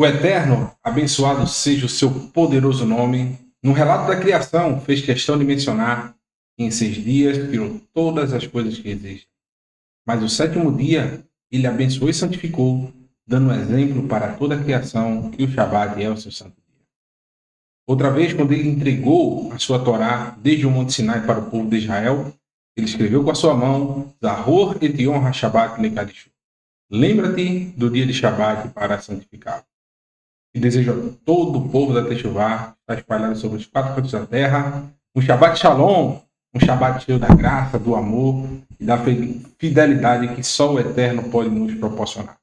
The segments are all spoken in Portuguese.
O Eterno, abençoado seja o seu poderoso nome. No relato da criação, fez questão de mencionar que em 6 dias criou todas as coisas que existem. Mas o sétimo dia, ele abençoou e santificou, dando um exemplo para toda a criação que o Shabat é o seu santo dia. Outra vez, quando ele entregou a sua Torá desde o Monte Sinai para o povo de Israel, ele escreveu com a sua mão, Zahor et Yom HaShabbat Lekadishu. Lembra-te do dia de Shabat para santificá-lo. E desejo a todo o povo da Techuvá, está espalhado sobre os 4 cantos da terra, um Shabbat Shalom, um Shabbat cheio da graça, do amor e da fidelidade que só o Eterno pode nos proporcionar.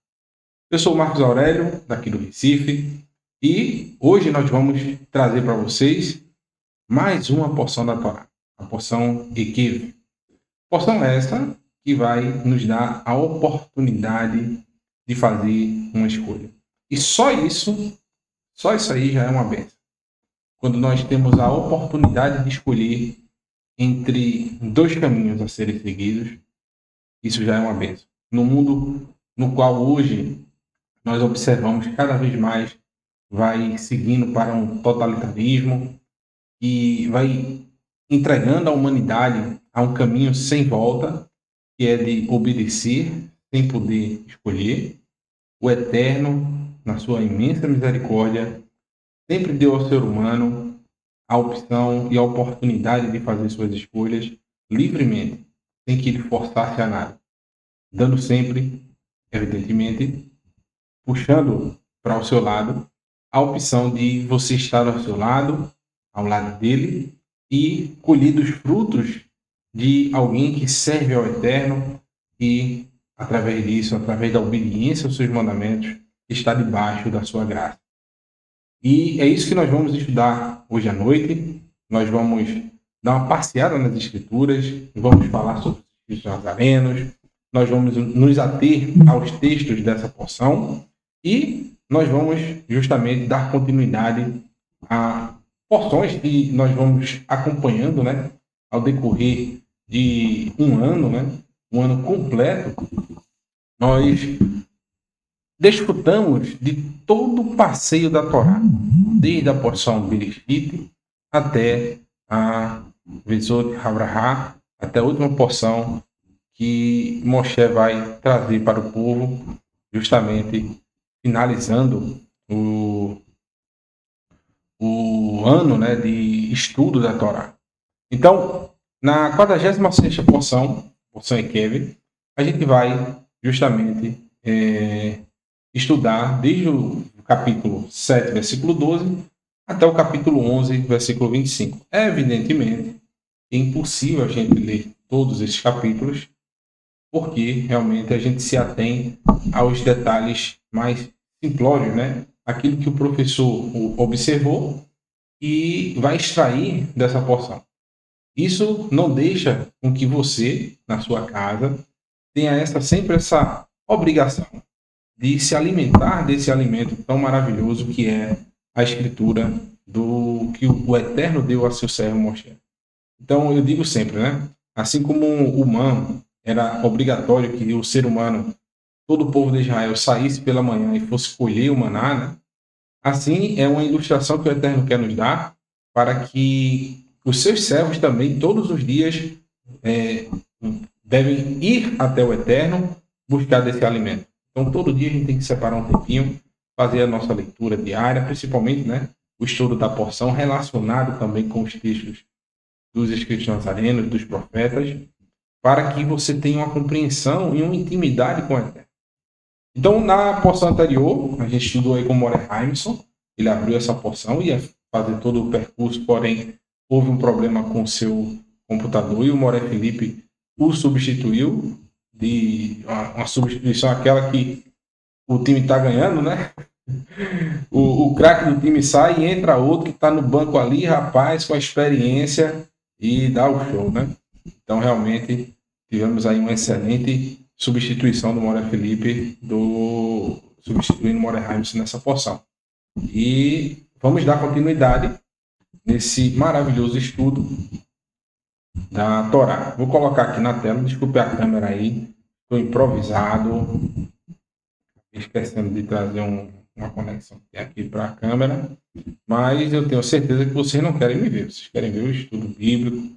Eu sou o Marcos Aurélio, daqui do Recife, e hoje nós vamos trazer para vocês mais uma porção da Torá, a porção Ekev. Porção essa que vai nos dar a oportunidade de fazer uma escolha. E só isso aí já é uma bênção. Quando nós temos a oportunidade de escolher entre 2 caminhos a serem seguidos, isso já é uma bênção. No mundo no qual hoje nós observamos cada vez mais vai seguindo para um totalitarismo e vai entregando a humanidade a um caminho sem volta, que é de obedecer sem poder escolher, o Eterno, na sua imensa misericórdia, sempre deu ao ser humano a opção e a oportunidade de fazer suas escolhas livremente, sem que ele forçasse a nada, dando sempre, evidentemente, puxando para o seu lado a opção de você estar ao seu lado, ao lado dele, e colher os frutos de alguém que serve ao Eterno e, através disso, através da obediência aos seus mandamentos, está debaixo da sua graça. E é isso que nós vamos estudar hoje à noite. Nós vamos dar uma passeada nas Escrituras, vamos falar sobre os Espíritos Nazarenos, nós vamos nos ater aos textos dessa porção e nós vamos justamente dar continuidade a porções que nós vamos acompanhando, né, ao decorrer de um ano, né, um ano completo. Nós desfrutamos de todo o passeio da Torá, desde a porção Bereshit até a Vezot Havrahá, até a última porção que Moshe vai trazer para o povo, justamente finalizando o ano, né, de estudo da Torá. Então, na 46ª porção Ekev, a gente vai justamente estudar desde o capítulo 7, versículo 12, até o capítulo 11, versículo 25. Evidentemente, é impossível a gente ler todos esses capítulos, porque realmente a gente se atém aos detalhes mais simplórios, né? Aquilo que o professor observou e vai extrair dessa porção. Isso não deixa com que você, na sua casa, tenha sempre essa obrigação de se alimentar desse alimento tão maravilhoso que é a escritura do que o Eterno deu a seu servo Moshe. Então eu digo sempre, né? Assim como o humano era obrigatório que o ser humano, todo o povo de Israel, saísse pela manhã e fosse colher o maná, né? Assim é uma ilustração que o Eterno quer nos dar para que os seus servos também, todos os dias, devem ir até o Eterno buscar desse alimento. Então, todo dia a gente tem que separar um tempinho, fazer a nossa leitura diária, principalmente, né, o estudo da porção, relacionado também com os textos dos escritos nazarenos, dos profetas, para que você tenha uma compreensão e uma intimidade com o Eterno. Então, na porção anterior, a gente estudou aí com o More Heimson, ele abriu essa porção e ia fazer todo o percurso, porém, houve um problema com o seu computador e o More Felipe o substituiu, de uma substituição aquela que o time está ganhando, né? O craque do time sai e entra outro que está no banco ali, rapaz, com a experiência e dá o show, né? Então, realmente, tivemos aí uma excelente substituição do More Felipe, substituindo o More Heimson nessa porção. E vamos dar continuidade nesse maravilhoso estudo da Torá. Vou colocar aqui na tela, desculpe a câmera aí, estou improvisado, esquecendo de trazer um uma conexão aqui para a câmera, mas eu tenho certeza que vocês não querem me ver. Vocês querem ver o estudo bíblico,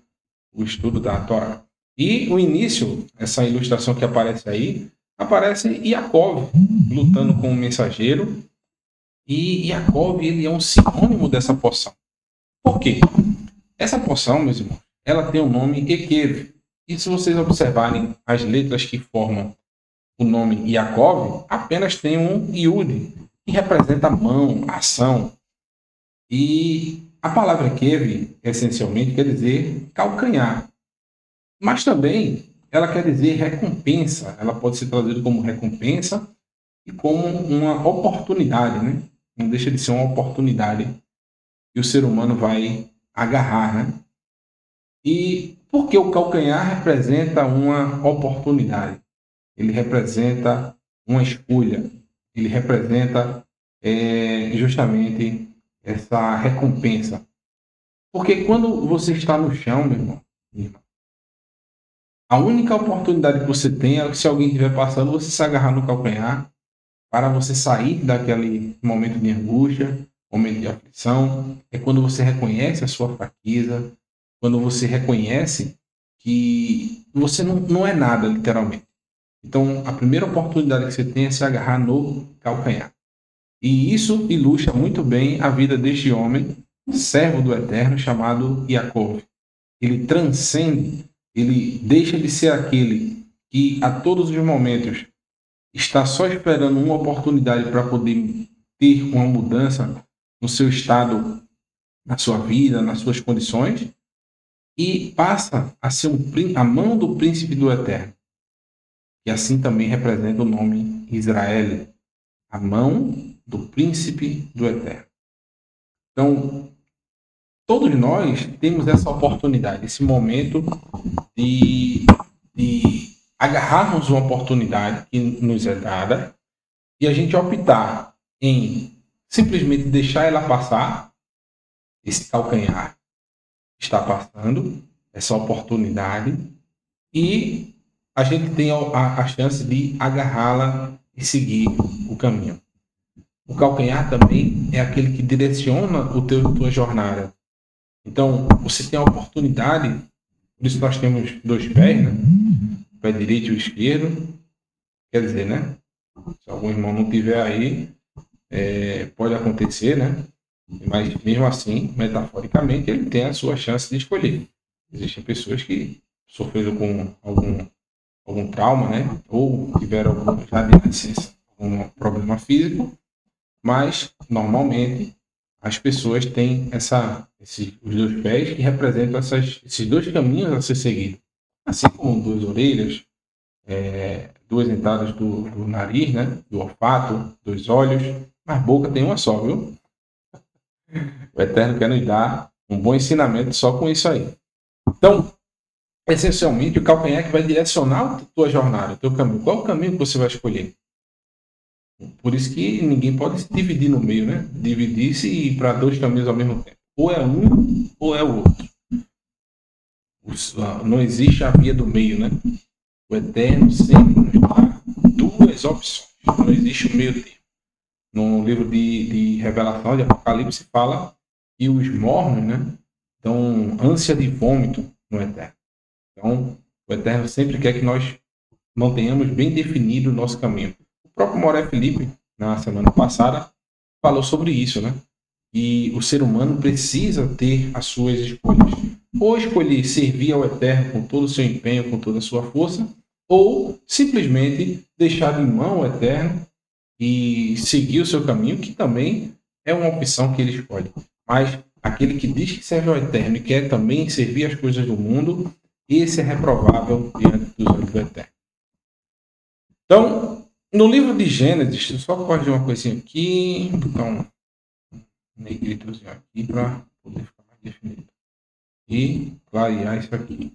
o estudo da Torá. E o início, essa ilustração que aparece aí, aparece Jacó lutando com o mensageiro. E Jacó, ele é um sinônimo dessa porção. Por quê? Essa porção, meus irmãos, ela tem o nome Ekev. E se vocês observarem as letras que formam o nome Yaakov, apenas tem um Yud, que representa a mão, a ação. E a palavra Ekev, essencialmente, quer dizer calcanhar. Mas também ela quer dizer recompensa. Ela pode ser traduzida como recompensa e como uma oportunidade, né? Não deixa de ser uma oportunidade que o ser humano vai agarrar, né? E porque o calcanhar representa uma oportunidade, ele representa uma escolha, ele representa justamente essa recompensa. Porque quando você está no chão, meu irmão, a única oportunidade que você tem é que se alguém estiver passando, você se agarrar no calcanhar para você sair daquele momento de angústia, momento de aflição. É quando você reconhece a sua fraqueza, quando você reconhece que você não é nada, literalmente. Então, a primeira oportunidade que você tem é se agarrar no calcanhar. E isso ilustra muito bem a vida deste homem, servo do Eterno, chamado Jacó. Ele transcende, ele deixa de ser aquele que a todos os momentos está só esperando uma oportunidade para poder ter uma mudança no seu estado, na sua vida, nas suas condições, e passa a ser a mão do príncipe do Eterno. E assim também representa o nome Israel, a mão do príncipe do Eterno. Então, todos nós temos essa oportunidade, esse momento de agarrarmos uma oportunidade que nos é dada e a gente optar em simplesmente deixar ela passar, esse calcanhar está passando, essa oportunidade, e a gente tem a chance de agarrá-la e seguir o caminho. O calcanhar também é aquele que direciona tua jornada. Então, você tem a oportunidade, por isso nós temos dois pés, né? O pé direito e o esquerdo. Quer dizer, né? Se algum irmão não tiver aí, pode acontecer, né? Mas mesmo assim, metaforicamente, ele tem a sua chance de escolher. Existem pessoas que sofreram com algum trauma, né? Ou tiveram já de nascença algum problema físico, mas normalmente as pessoas têm os dois pés que representam esses dois caminhos a ser seguidos. Assim como duas orelhas, duas entradas do nariz, né? Do olfato, dos olhos, mas boca tem uma só, viu? O Eterno quer nos dar um bom ensinamento só com isso aí. Então, essencialmente, o calcanhar é que vai direcionar a tua jornada, o teu caminho. Qual é o caminho que você vai escolher? Por isso que ninguém pode se dividir no meio, né? Dividir-se para dois caminhos ao mesmo tempo. Ou é um ou é o outro. Não existe a via do meio, né? O Eterno sempre nos dá duas opções. Não existe o meio termo. No livro de Revelação, de Apocalipse, fala que os mornos, né, dão ânsia de vômito no Eterno. Então, o Eterno sempre quer que nós mantenhamos bem definido o nosso caminho. O próprio Moré Felipe, na semana passada, falou sobre isso, né? E o ser humano precisa ter as suas escolhas. Ou escolher servir ao Eterno com todo o seu empenho, com toda a sua força, ou simplesmente deixar de mão o Eterno e seguir o seu caminho, que também é uma opção que ele escolhe. Mas aquele que diz que serve ao Eterno e quer também servir as coisas do mundo, esse é reprovável diante dos olhos do Eterno. Então, no livro de Gênesis, deixa eu só corrigir uma coisinha aqui, botar um negritozinho aqui para poder ficar mais definido. E clarear isso aqui.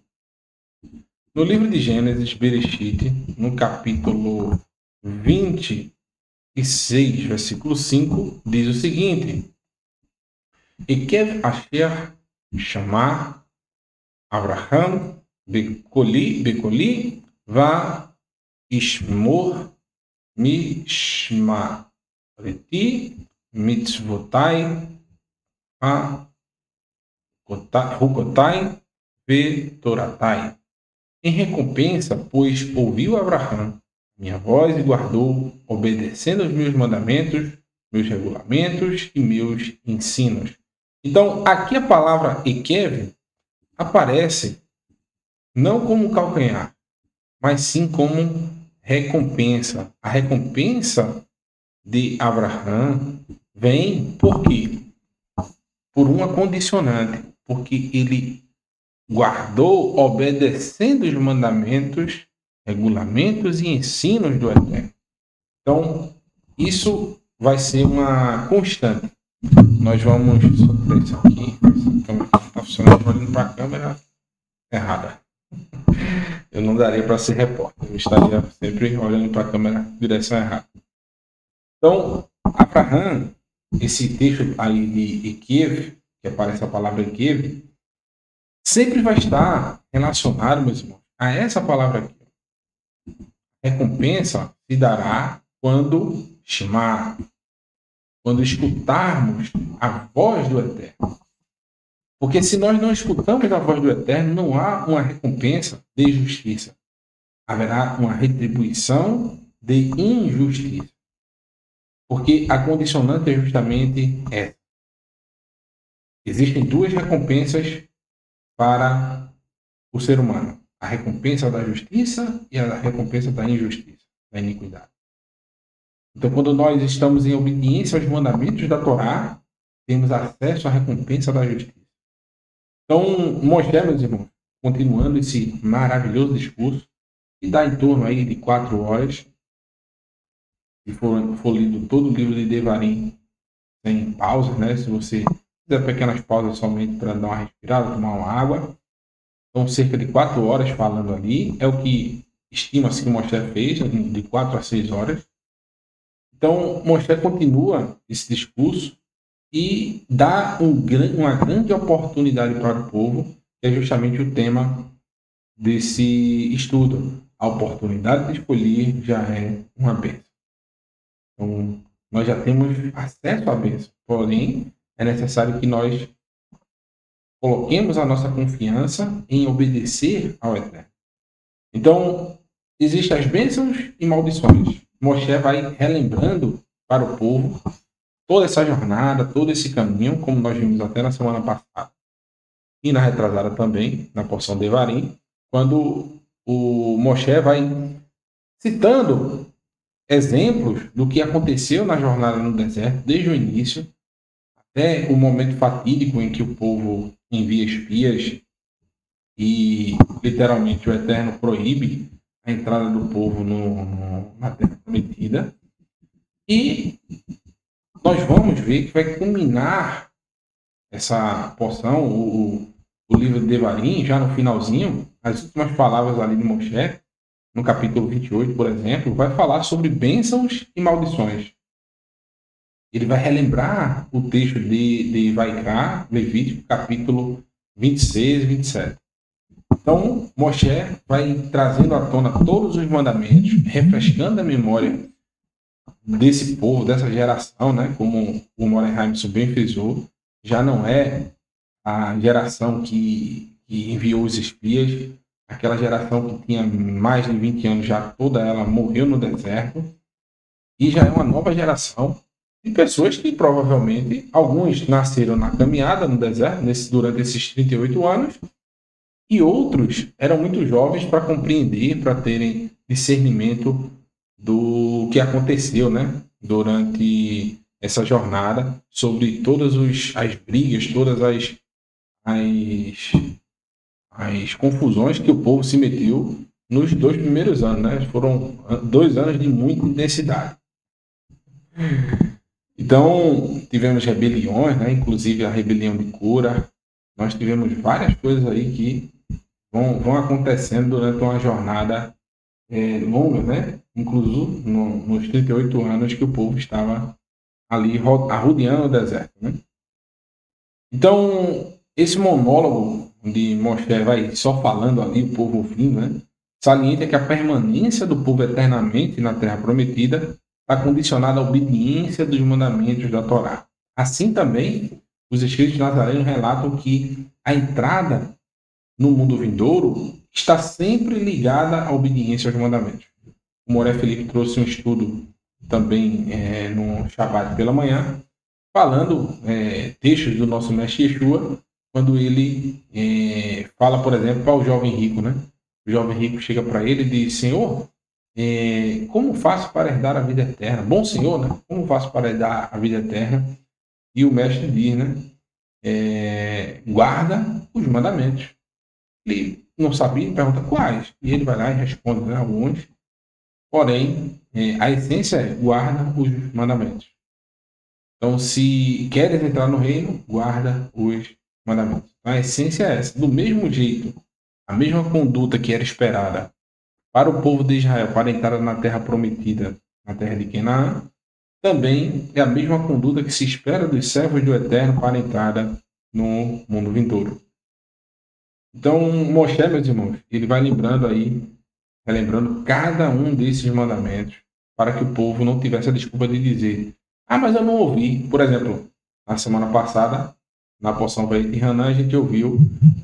No livro de Gênesis, Bereshit, no capítulo 26, versículo 5, diz o seguinte: Ekev asher chamar Abraham Bekoli va Ishmor Mishma Oreti, mitzvotai, hukotai, vetoratai. Em recompensa, pois ouviu Abraão minha voz e guardou, obedecendo aos meus mandamentos, meus regulamentos e meus ensinos. Então, aqui a palavra Ekev aparece não como calcanhar, mas sim como recompensa. A recompensa de Abraão vem por quê? Por uma condicionante, porque ele guardou obedecendo os mandamentos, regulamentos e ensinos do Eterno. Então, isso vai ser uma constante. Nós vamos soltar isso aqui. Essa câmera está funcionando, olhando para a câmera errada. Eu não daria para ser repórter. Eu estaria sempre olhando para a câmera em direção errada. Então, Abraão, esse texto aí de Ekev, que aparece a palavra Ekev, sempre vai estar relacionado, meus irmãos, a essa palavra aqui. Recompensa se dará quando chamar, quando escutarmos a voz do Eterno. Porque se nós não escutamos a voz do Eterno, não há uma recompensa de justiça. Haverá uma retribuição de injustiça. Porque a condicionante é justamente essa. Existem duas recompensas para o ser humano. A recompensa da justiça e a recompensa da injustiça, da iniquidade. Então, quando nós estamos em obediência aos mandamentos da Torá, temos acesso à recompensa da justiça. Então, Moshe, meus irmãos, continuando esse maravilhoso discurso, que dá em torno aí de 4 horas, se for lido todo o livro de Devarim, sem pausa, né? Se você fizer pequenas pausas somente para dar uma respirada, tomar uma água, são cerca de 4 horas falando ali, é o que estima-se que Moshe fez, de 4 a 6 horas. Então, Moshe continua esse discurso e dá uma grande oportunidade para o povo, que é justamente o tema desse estudo. A oportunidade de escolher já é uma bênção. Então, nós já temos acesso à bênção, porém, é necessário que nós coloquemos a nossa confiança em obedecer ao Eterno. Então, existem as bênçãos e maldições. Moshe vai relembrando para o povo toda essa jornada, todo esse caminho, como nós vimos até na semana passada e na retrasada também, na porção de Devarim, quando o Moshe vai citando exemplos do que aconteceu na jornada no deserto, desde o início até o momento fatídico em que o povo envia espias e literalmente o Eterno proíbe a entrada do povo na Terra Prometida. E nós vamos ver que vai culminar essa porção, o livro de Devarim, já no finalzinho, as últimas palavras ali de Moshe, no capítulo 28, por exemplo, vai falar sobre bênçãos e maldições. Ele vai relembrar o texto de Vaikra, Levítico, capítulo 26 e 27. Então, Moshe vai trazendo à tona todos os mandamentos, refrescando a memória desse povo, dessa geração, né? Como o Moren Heimson bem frisou, já não é a geração que enviou os espias, aquela geração que tinha mais de 20 anos, já toda ela morreu no deserto, e já é uma nova geração de pessoas que provavelmente, alguns nasceram na caminhada no deserto, durante esses 38 anos, e outros eram muito jovens para compreender, para terem discernimento do que aconteceu, né, durante essa jornada, sobre todas as brigas, todas as confusões que o povo se meteu nos 2 primeiros anos, né? Foram 2 anos de muita intensidade. Então, tivemos rebeliões, né? Inclusive a rebelião de Cora. Nós tivemos várias coisas aí que vão acontecendo durante uma jornada longa, né? Inclusive nos 38 anos que o povo estava ali arrodeando o deserto, né? Então, esse monólogo de Moshe vai só falando ali, o povo ouvindo, né? Salienta que a permanência do povo eternamente na Terra Prometida está condicionada à obediência dos mandamentos da Torá. Assim também, os escritos de Nazareno relatam que a entrada no mundo vindouro está sempre ligada à obediência aos mandamentos. O Moré Felipe trouxe um estudo também no Shabbat pela manhã, falando textos do nosso mestre Yeshua, quando ele fala, por exemplo, para o jovem rico, né? O jovem rico chega para ele e diz: Senhor, como faço para herdar a vida eterna? Bom Senhor, né? Como faço para herdar a vida eterna? E o mestre diz, né? Guarda os mandamentos. Ele não sabia, pergunta quais. E ele vai lá e responde, né, alguns. Porém, a essência é guarda os mandamentos. Então, se queres entrar no reino, guarda os mandamentos. Então, a essência é essa. Do mesmo jeito, a mesma conduta que era esperada para o povo de Israel, para entrar na terra prometida, na terra de Canaã, também é a mesma conduta que se espera dos servos do Eterno para a entrada no mundo vindouro. Então, Moshe, meus irmãos, ele vai relembrando cada um desses mandamentos para que o povo não tivesse a desculpa de dizer: mas eu não ouvi. Por exemplo, na semana passada, na porção de Hanan, a gente ouviu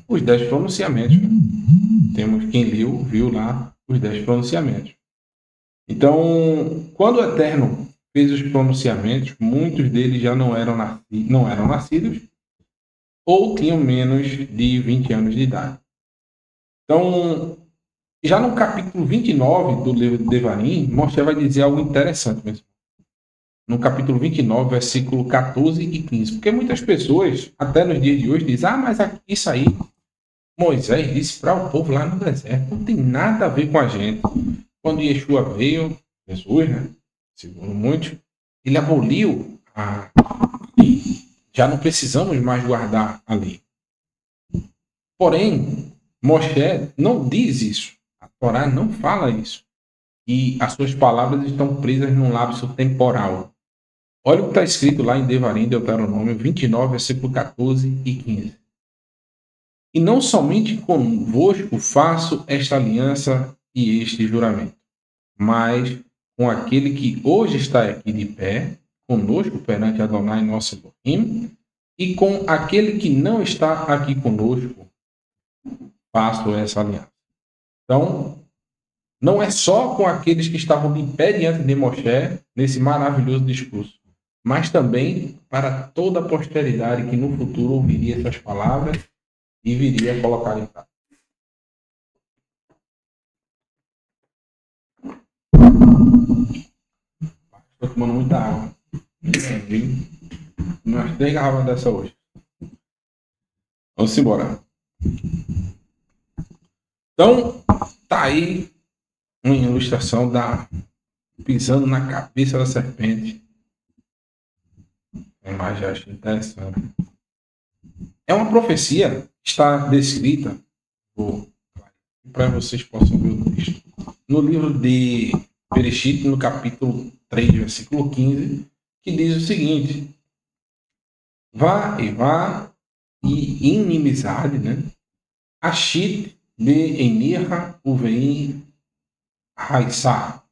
os 10 pronunciamentos. Né? Temos quem viu lá os 10 pronunciamentos. Então, quando o Eterno fez os pronunciamentos, muitos deles já não eram nascidos ou tinham menos de 20 anos de idade. Então, já no capítulo 29 do livro de Devarim, Moshe vai dizer algo interessante mesmo. No capítulo 29, versículo 14 e 15. Porque muitas pessoas, até nos dias de hoje, dizem: mas isso aí, Moisés disse para o povo lá no deserto, não tem nada a ver com a gente. Quando Yeshua veio, Jesus, né, segundo muitos, ele aboliu a lei. Já não precisamos mais guardar a lei. Porém, Moshe não diz isso. A Torá não fala isso. E as suas palavras estão presas num lapso temporal. Olha o que está escrito lá em Devarim, Deuteronômio 29, versículo 14 e 15. E não somente convosco faço esta aliança e este juramento, mas com aquele que hoje está aqui de pé, conosco perante Adonai nosso Elohim, e com aquele que não está aqui conosco, faço essa aliança. Então, não é só com aqueles que estavam de pé diante de Moshe, nesse maravilhoso discurso, mas também para toda a posteridade que no futuro ouviria essas palavras e viria a colocar em prática. Estou tomando muita água. Umas 3 garrafas dessa hoje. Vamos embora. Então, tá aí uma ilustração da pisando na cabeça da serpente. A imagem acho interessante. É uma profecia que está descrita, para vocês possam ver o texto, no livro de Bereshit, no capítulo 3, versículo 15, que diz o seguinte: vá e inimizade, né? Ashit de Enirra Uveim Haissá.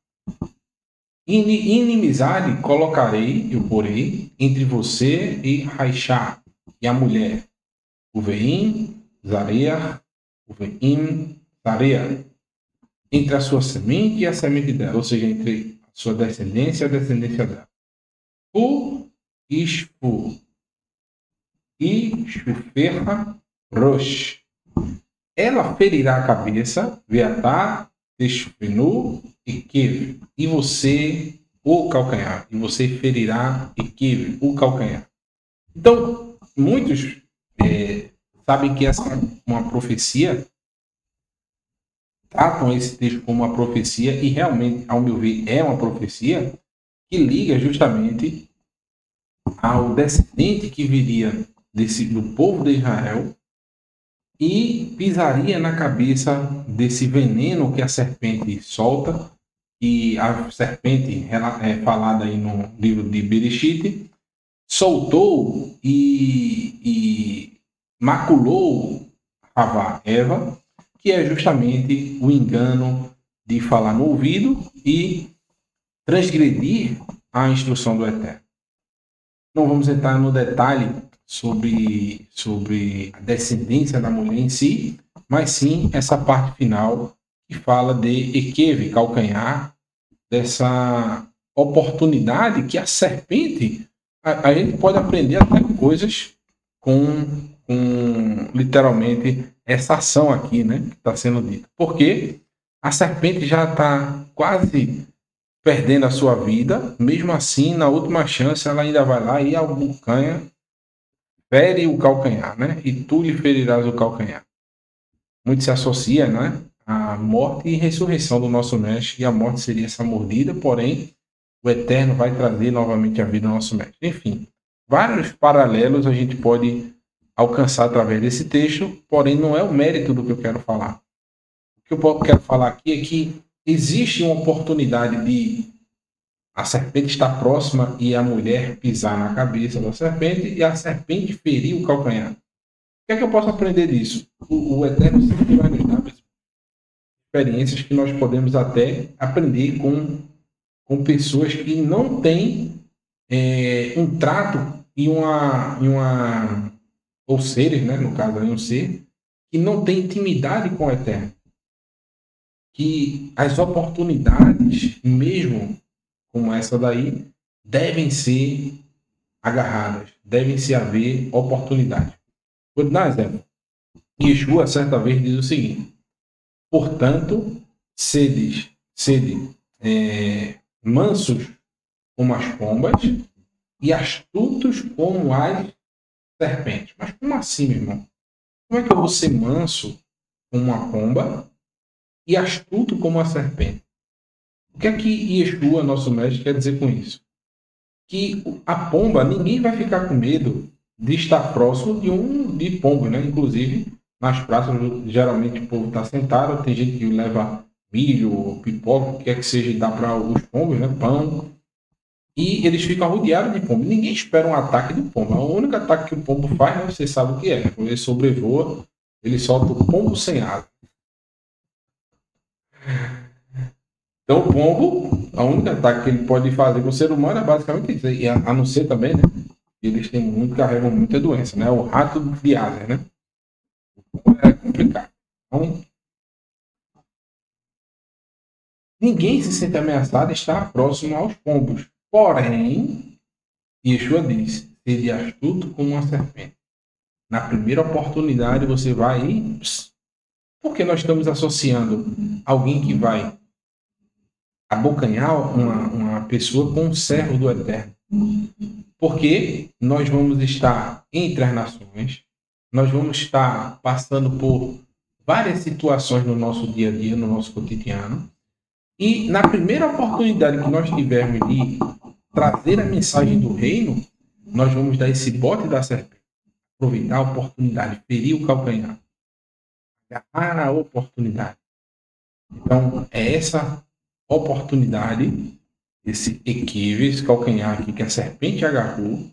Inimizade colocarei, eu porei, entre você e Haishá, e a mulher. Uveim, Zareah, Uveim, Zareah. Entre a sua semente e a semente dela, ou seja, entre a sua descendência e a descendência dela. O Ishfu. Ishfuferra Rosh. Ela ferirá a cabeça, Veatá, Teshfenu e Kev. E você o calcanhar. E você ferirá e Kev, o calcanhar. Então, muitos sabem que essa é uma profecia, tratam esse texto como uma profecia, e realmente, ao meu ver, é uma profecia que liga justamente ao descendente que viria do povo de Israel e pisaria na cabeça desse veneno que a serpente solta, e a serpente, falada aí no livro de Bereshit, soltou e maculou Eva, que é justamente o engano de falar no ouvido e transgredir a instrução do Eterno. Não vamos entrar no detalhe sobre a descendência da mulher em si, mas sim essa parte final que fala de Ekev, calcanhar, dessa oportunidade que a serpente, a gente pode aprender até coisas com literalmente essa ação aqui, né, que está sendo dita. Porque a serpente já está quase perdendo a sua vida, mesmo assim, na última chance, ela ainda vai lá e abocanha, fere o calcanhar, né? E tu lhe ferirás o calcanhar. Muito se associa, né? A morte e ressurreição do nosso mestre, e a morte seria essa mordida, porém, o Eterno vai trazer novamente a vida ao nosso mestre. Enfim, vários paralelos a gente pode alcançar através desse texto, porém, não é o mérito do que eu quero falar. O que eu quero falar aqui é que existe uma oportunidade de a serpente estar próxima e a mulher pisar na cabeça da serpente e a serpente ferir o calcanhar. O que é que eu posso aprender disso? O Eterno sempre vai nos dar experiências que nós podemos até aprender com pessoas que não têm um trato e ou seres, né, no caso aí um ser, que não tem intimidade com o Eterno. Que as oportunidades, mesmo como essa daí, devem ser agarradas, devem se haver oportunidade. Vou dar um exemplo. Yeshua, certa vez, diz o seguinte: portanto, sede mansos como as pombas e astutos como as serpentes. Mas como assim, meu irmão? Como é que eu vou ser manso como uma pomba e astuto como a serpente? O que é que Yeshua, nosso mestre, quer dizer com isso? Que a pomba, ninguém vai ficar com medo de estar próximo de pombo, né? Inclusive, nas praças, geralmente o povo está sentado, tem gente que leva milho, pipoca, o que quer que seja, e dá para os pombos, né? Pão. E eles ficam rodeados de pombo. Ninguém espera um ataque de pombo. O único ataque que o pombo faz, né, você sabe o que é. Quando ele sobrevoa, ele solta o pombo sem asa. Então, o pombo, a única ataque que ele pode fazer com o ser humano é basicamente isso. E a não ser também, né? Eles têm carregam muita doença, né? O rato de asa, né? É complicado. Então, ninguém se sente ameaçado de estar próximo aos pombos. Porém, Yeshua diz: sede astuto como uma serpente. Na primeira oportunidade você vai e... Porque nós estamos associando alguém que vai abocanhar uma pessoa com um servo do Eterno. Porque nós vamos estar entre as nações, nós vamos estar passando por várias situações no nosso dia a dia, no nosso cotidiano, e na primeira oportunidade que nós tivermos de trazer a mensagem do reino, nós vamos dar esse bote da serpente, aproveitar a oportunidade, ferir o calcanhar, agarrar a oportunidade. Então, é essa oportunidade, esse equívoco, esse calcanhar aqui que a serpente agarrou,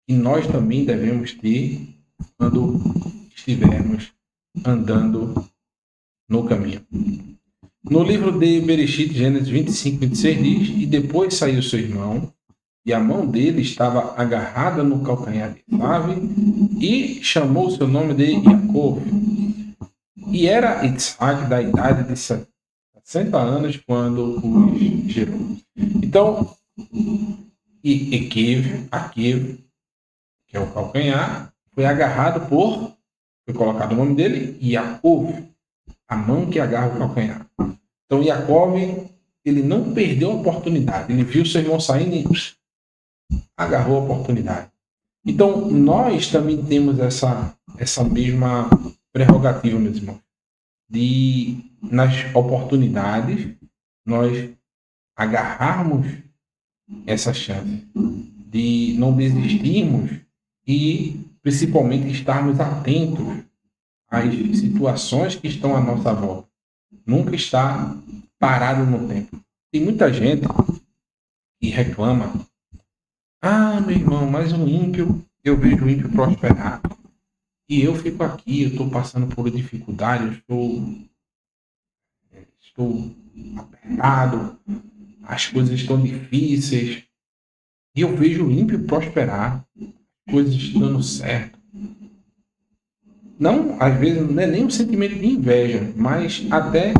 que nós também devemos ter quando estivermos andando no caminho. No livro de Bereshit, Gênesis 25, 26 diz: e depois saiu seu irmão, e a mão dele estava agarrada no calcanhar de Esaú, e chamou seu nome de Jacob. E era Isaac da idade de 60 anos quando os gerou. Então, Ekev, que é o calcanhar, foi agarrado foi colocado o nome dele, Jacob, a mão que agarra o calcanhar. Então, Jacob, ele não perdeu a oportunidade. Ele viu seu irmão saindo e agarrou a oportunidade. Então, nós também temos essa mesma prerrogativa, meus irmãos, de, nas oportunidades, nós agarrarmos essa chance, de não desistirmos e, principalmente, estarmos atentos às situações que estão à nossa volta. Nunca estar parado no tempo. Tem muita gente que reclama: ah, meu irmão, mas o ímpio, eu vejo o ímpio prosperar. E eu fico aqui, eu estou passando por dificuldade, eu estou apertado. as coisas estão difíceis. E eu vejo o ímpio prosperar, coisas dando certo. Não, às vezes, não é nem um sentimento de inveja, mas até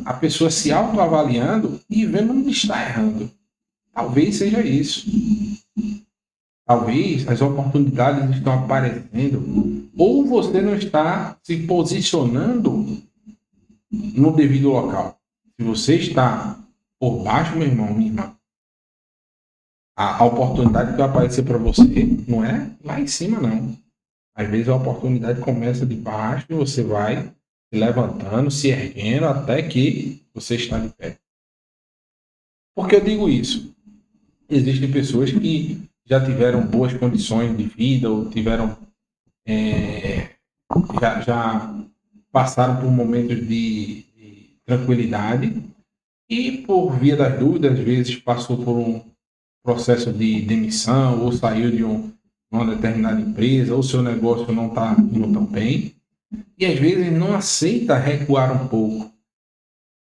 a pessoa se autoavaliando e vendo onde está errando. Talvez seja isso. Talvez as oportunidades estão aparecendo ou você não está se posicionando no devido local. Se você está por baixo, meu irmão, minha irmã, a oportunidade que vai aparecer para você não é lá em cima, não. Às vezes a oportunidade começa de baixo e você vai se levantando, se erguendo até que você está de pé. Por que eu digo isso? Existem pessoas que já tiveram boas condições de vida ou tiveram já passaram por momentos de tranquilidade e por via das dúvidas, às vezes passou por um processo de demissão ou saiu de uma determinada empresa ou seu negócio não está indo tão bem e às vezes não aceita recuar um pouco,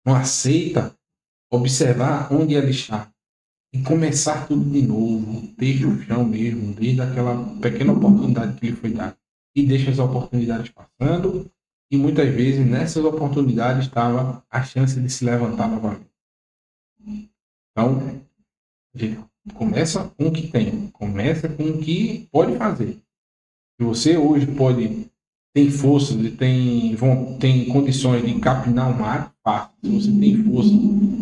não aceita observar onde ela está e começar tudo de novo, desde o chão mesmo, desde aquela pequena oportunidade que lhe foi dada. E deixa as oportunidades passando, e muitas vezes nessas oportunidades estava a chance de se levantar novamente. Então, começa com o que tem, começa com o que pode fazer. Se você hoje tem força, tem condições de capinar um mato, faça. Se você tem força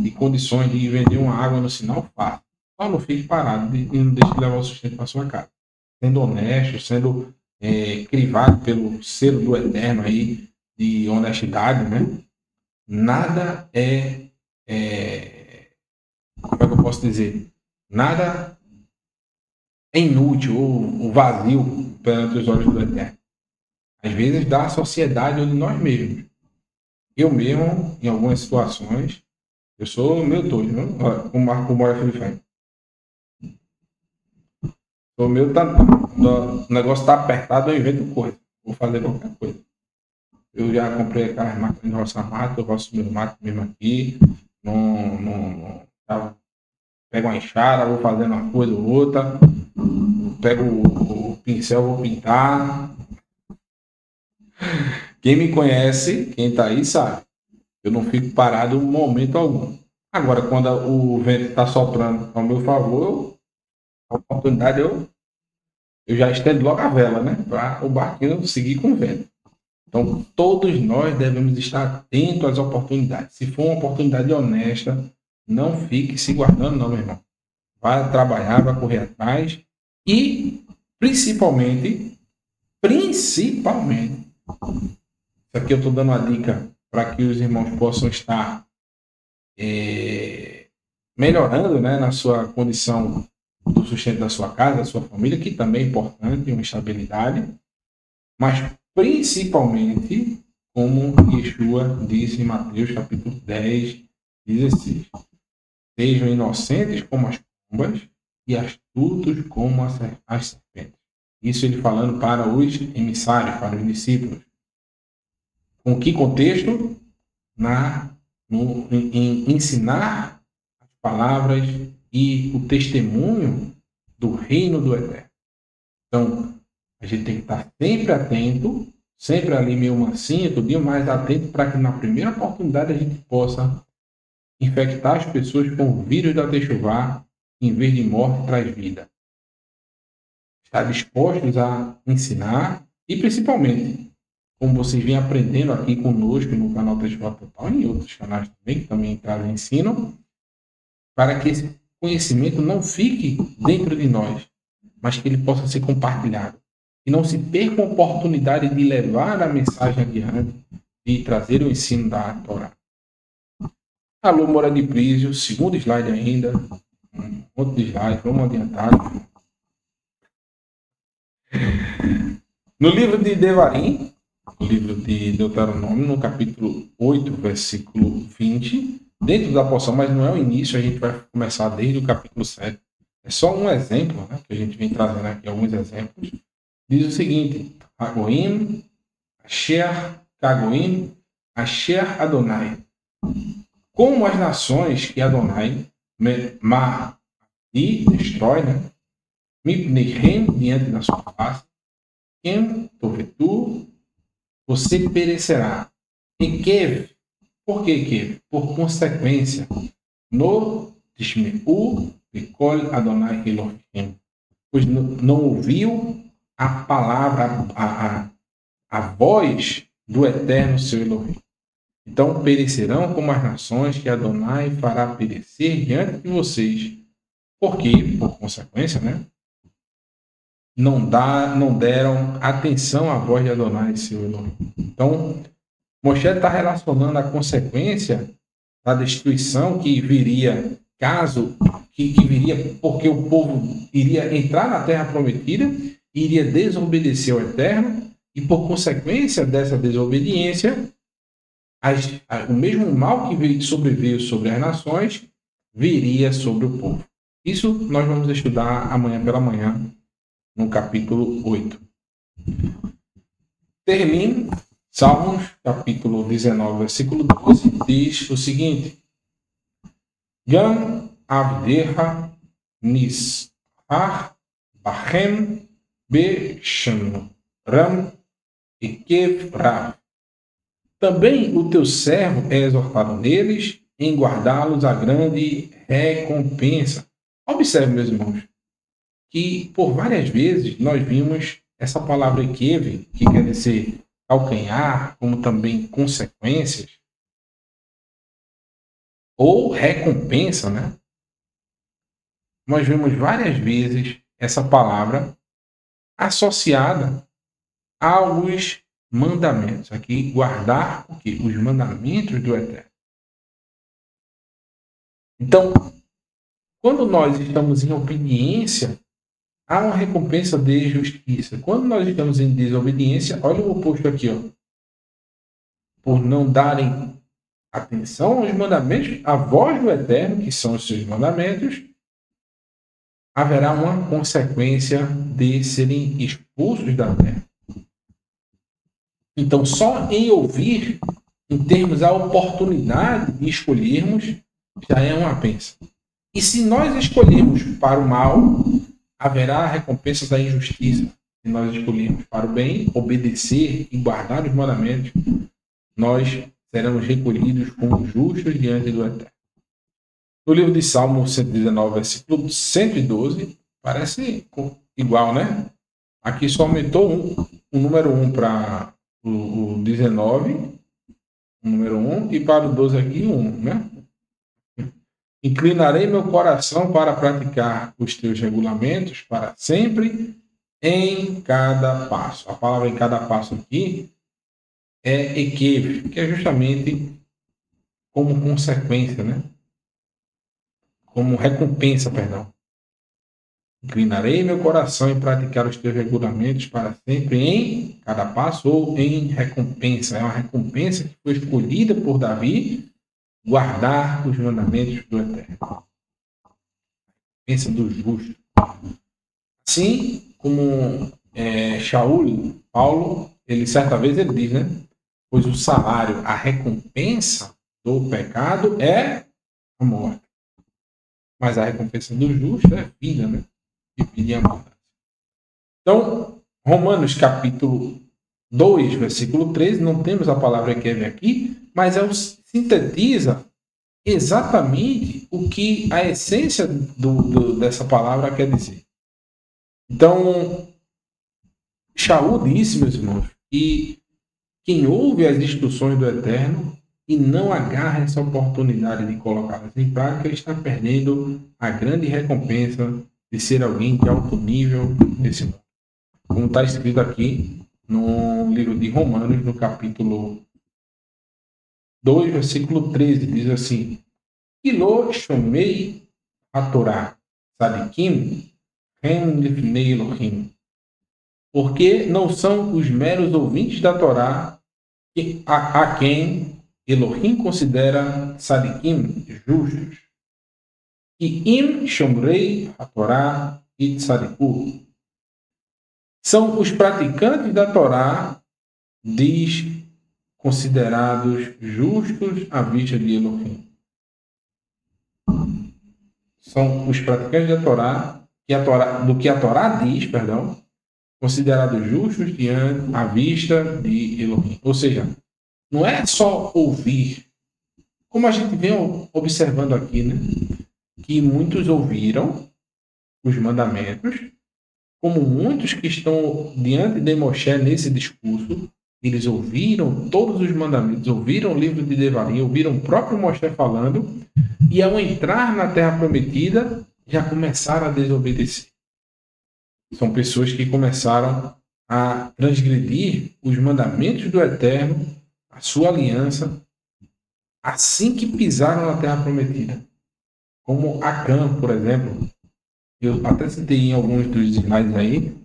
e condições de vender uma água no sinal, faça. Só não fique parado e não deixe de levar o sustento para sua casa. Sendo honesto, sendo crivado pelo selo do Eterno aí, de honestidade, né? Nada como é que eu posso dizer? Nada é inútil ou vazio perante os olhos do Eterno. Às vezes da sociedade ou de nós mesmos. Eu mesmo, em algumas situações, eu sou meio doido, viu? Como Marco Mora Felipe. O meu o negócio tá apertado, eu invento coisa. Vou fazer qualquer coisa. Eu já comprei aquelas máquinas de roçar mato, eu roço meu mato mesmo aqui. Pego uma enxada, vou fazendo uma coisa ou outra. Pego o pincel, vou pintar. Quem me conhece, quem tá aí, sabe. Eu não fico parado em momento algum. Agora, quando o vento está soprando ao meu favor, a oportunidade eu já estendo logo a vela, né? Para o barquinho seguir com o vento. Então, todos nós devemos estar atentos às oportunidades. Se for uma oportunidade honesta, não fique se guardando, não, meu irmão. Vai trabalhar, vai correr atrás e, principalmente, isso aqui eu estou dando uma dica para que os irmãos possam estar melhorando, né, na sua condição do sustento da sua casa, da sua família, que também é importante, uma estabilidade, mas principalmente, como Yeshua disse em Mateus capítulo 10, 16. Sejam inocentes como as pombas e astutos como as serpentes. Isso ele falando para os emissários, para os discípulos. Com que contexto? Em ensinar as palavras e o testemunho do reino do Eterno. Então, a gente tem que estar sempre atento, sempre ali meio mansinho, tudinho, mais atento para que na primeira oportunidade a gente possa infectar as pessoas com o vírus da Techuvá, em vez de morte, traz vida. Estar dispostos a ensinar e, principalmente, como vocês vêm aprendendo aqui conosco no canal Techuvá Total e em outros canais também, que também trazem ensino, para que esse conhecimento não fique dentro de nós, mas que ele possa ser compartilhado. E não se perca a oportunidade de levar a mensagem adiante, de trazer o ensino da Torá. Alô, Mora de Prísio, segundo slide ainda. Outro slide, vamos adiantar. No livro de Devarim, no livro de Deuteronômio, no capítulo 8, versículo 20, dentro da porção, mas não é o início, a gente vai começar desde o capítulo 7. É só um exemplo, né, que a gente vem trazendo aqui, alguns exemplos. Diz o seguinte: Agoim, Asher, Kagoim, Asher Adonai. como as nações que Adonai e destrói, né? Mipnechem, diante da sua face, quem tovetu, você perecerá. E Kev, por que Kev? Por consequência, no Tishmeu, Pikol Adonai Elohim, pois não ouviu a palavra, a voz do eterno seu Elohim. Então perecerão como as nações que Adonai fará perecer diante de vocês. Porque, por consequência, né, não deram atenção à voz de Adonai, seu Elohim. Então, Moshe está relacionando a consequência da destruição que viria que viria porque o povo iria entrar na terra prometida, iria desobedecer ao Eterno, e por consequência dessa desobediência, o mesmo mal que sobreveio sobre as nações viria sobre o povo. Isso nós vamos estudar amanhã pela manhã, no capítulo 8. Termino, Salmos, capítulo 19, versículo 12, diz o seguinte: Gam avdeha nishar bachem beshamram ekev rav. Também o teu servo é exortado neles, em guardá-los a grande recompensa. Observe, meus irmãos, que por várias vezes nós vimos essa palavra ekev, que quer dizer calcanhar, como também consequências, ou recompensa, né? Nós vemos várias vezes essa palavra associada aos mandamentos. Aqui, guardar o quê? Os mandamentos do Eterno. Então, quando nós estamos em obediência, há uma recompensa de justiça. Quando nós estamos em desobediência, olha o oposto aqui, ó. Por não darem atenção aos mandamentos, a voz do Eterno, que são os seus mandamentos, haverá uma consequência de serem expulsos da terra. Então, só em ouvir, em termos a oportunidade de escolhermos, já é uma bênção. E se nós escolhermos para o mal, haverá a recompensa da injustiça. Se nós escolhermos para o bem, obedecer e guardar os mandamentos, nós seremos recolhidos como justos diante do Eterno. No livro de Salmo 119, versículo 112, parece igual, né? Aqui só aumentou o número 1 para o 19, o número 1, e para o 12 aqui 1, né? Inclinarei meu coração para praticar os teus regulamentos para sempre, em cada passo. A palavra em cada passo aqui é ekev, que é justamente como consequência, né? Como recompensa, perdão. Inclinarei meu coração em praticar os teus regulamentos para sempre, em cada passo ou em recompensa. É uma recompensa que foi escolhida por Davi, guardar os mandamentos do Eterno. Pensa do justo. Assim como Shaul, Paulo, ele certa vez ele diz, né? Pois o salário, a recompensa do pecado é a morte. Mas a recompensa do justo é vida, né? E vida e abundância. Então, Romanos capítulo 2, versículo 13, não temos a palavra Kev aqui, mas sintetiza exatamente o que a essência dessa palavra quer dizer. Então, Shaul disse, meus irmãos, que quem ouve as instruções do Eterno e não agarra essa oportunidade de colocá-las em prática, está perdendo a grande recompensa de ser alguém de alto nível nesse mundo. Como está escrito aqui no livro de Romanos, no capítulo 2, versículo 13, diz assim: Ilo shomei a Torá, sadikim, hem lifnei Elohim. Porque não são os meros ouvintes da Torá a quem Elohim considera sadikim, justos. E im shomrei a Torá e tzadiku. São os praticantes da Torá, diz, considerados justos à vista de Elohim. são os praticantes da Torá, do que a Torá diz, considerados justos diante à vista de Elohim. Ou seja, não é só ouvir, como a gente vem observando aqui, né? Que muitos ouviram os mandamentos, como muitos que estão diante de Moshe nesse discurso, eles ouviram todos os mandamentos, ouviram o livro de Devarim, ouviram o próprio Moshe falando, e ao entrar na Terra Prometida, já começaram a desobedecer. São pessoas que começaram a transgredir os mandamentos do Eterno, a sua aliança, assim que pisaram na Terra Prometida. Como Acã, por exemplo. Eu até citei em alguns dos slides aí,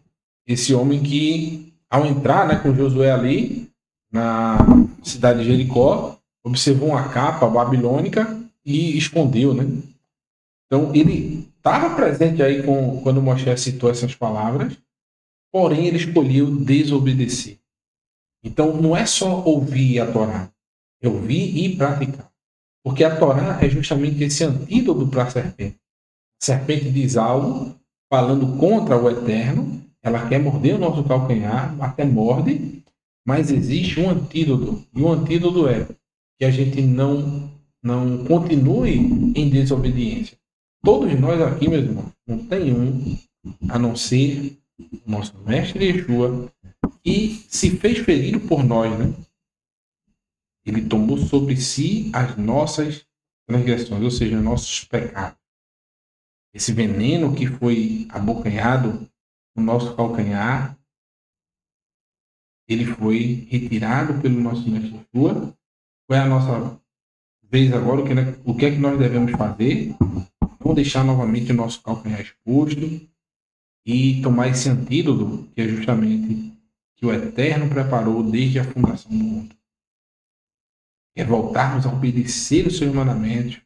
esse homem que, ao entrar, né, com Josué ali, na cidade de Jericó, observou uma capa babilônica e escondeu, né? Então, ele estava presente aí quando Moshe citou essas palavras, porém ele escolheu desobedecer. Então, não é só ouvir a Torá, é ouvir e praticar. Porque a Torá é justamente esse antídoto para a serpente. A serpente diz algo, falando contra o Eterno, ela quer morder o nosso calcanhar, até morde, mas existe um antídoto. E o antídoto é que a gente não continue em desobediência. Todos nós aqui, meus irmãos, não tem um, a não ser o nosso mestre Yeshua, que se fez ferido por nós, né? Ele tomou sobre si as nossas transgressões, ou seja, nossos pecados. Esse veneno que foi abocanhado no nosso calcanhar, ele foi retirado pelo nosso mestre Yeshua. Qual é a nossa vez agora? O que é que nós devemos fazer? Não deixar novamente o nosso calcanhar exposto e tomar esse antídoto, que é justamente que o Eterno preparou desde a fundação do mundo. É voltarmos a obedecer os seus mandamentos,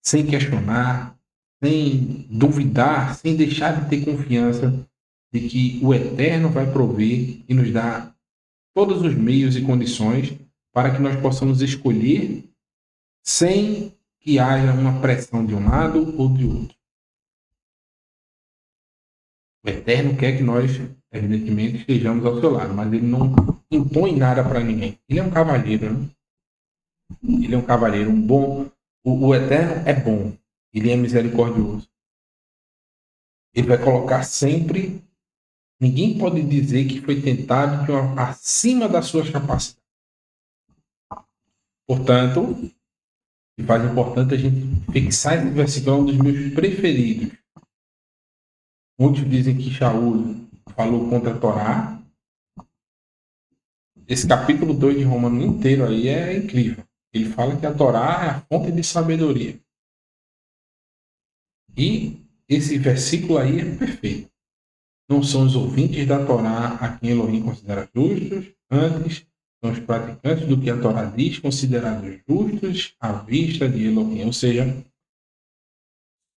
sem questionar, sem duvidar, sem deixar de ter confiança de que o Eterno vai prover e nos dar todos os meios e condições para que nós possamos escolher sem que haja uma pressão de um lado ou de outro. O Eterno quer que nós, evidentemente, estejamos ao seu lado, mas ele não impõe nada para ninguém. Ele é um cavalheiro, né? Ele é um cavalheiro, um bom. O Eterno é bom. Ele é misericordioso. Ele vai colocar sempre. Ninguém pode dizer que foi tentado acima das suas capacidades. Portanto, se faz importante a gente fixar esse versículo, é um dos meus preferidos. Muitos dizem que Shaul falou contra a Torá. Esse capítulo 2 de Romano inteiro aí é incrível. Ele fala que a Torá é a fonte de sabedoria. E esse versículo aí é perfeito. Não são os ouvintes da Torá a quem Elohim considera justos, antes são os praticantes do que a Torá diz considerados justos à vista de Elohim. Ou seja,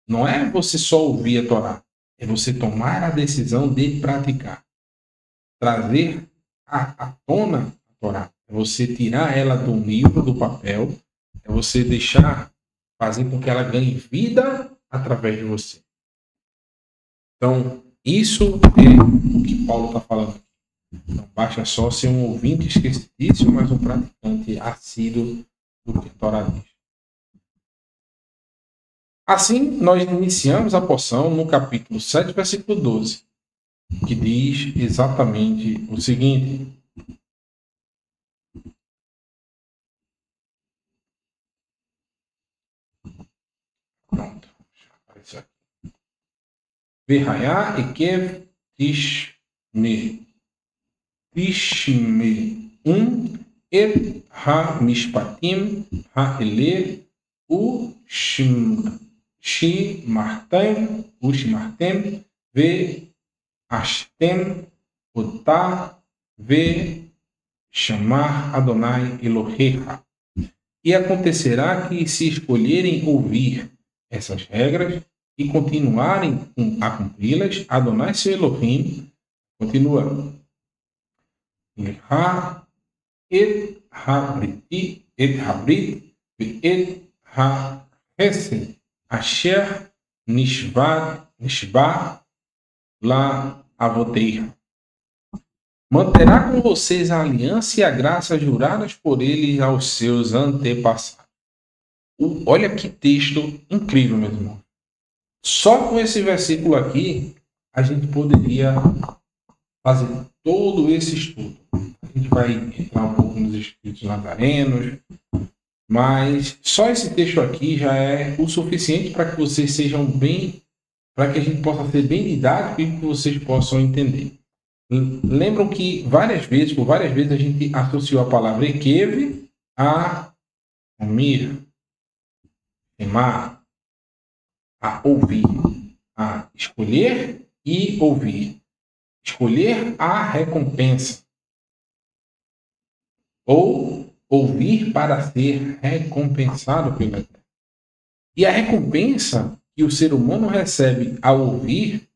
não é você só ouvir a Torá, é você tomar a decisão de praticar. Trazer à tona a Torá. É você tirar ela do livro, do papel, é você deixar, fazer com que ela ganhe vida através de você. Então, isso é o que Paulo está falando. Não basta só ser um ouvinte esquecido, mas um praticante assíduo do que a Torá diz. Assim, nós iniciamos a porção no capítulo 7, versículo 12, que diz exatamente o seguinte. Pronto, já apareceu aqui. Verraiá ekev tishme et ha-mishpatim ha-eler ushmartem ve-ashtem otah ve-shamar Adonai Elohecha. E acontecerá que, se escolherem ouvir essas regras e continuarem a cumpri-las, Adonai seu Elohim continua. Et habrit ve et ha-hesed Asher Nishba La Avoteira. Manterá com vocês a aliança e a graça juradas por ele aos seus antepassados. Olha que texto incrível, meu irmão. Só com esse versículo aqui, a gente poderia fazer todo esse estudo. A gente vai entrar um pouco nos Espíritos Nazarenos, mas só esse texto aqui já é o suficiente para que vocês sejam bem, para que a gente possa ser bem didático e que vocês possam entender. Lembram que por várias vezes a gente associou a palavra Ekev a Omir, Emar, a ouvir, a escolher e ouvir. Escolher a recompensa. Ou ouvir para ser recompensado pelo Eterno. E a recompensa que o ser humano recebe ao ouvir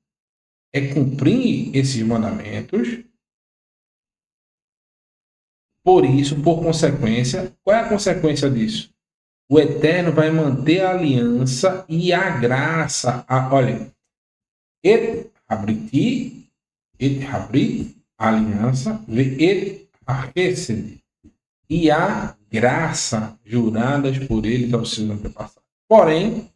é cumprir esses mandamentos. Por isso, por consequência, qual é a consequência disso? O Eterno vai manter a aliança e a graça. Olha, et habrit, a aliança, et hesed, e a graça juradas por eles aos seus antepassados. Porém,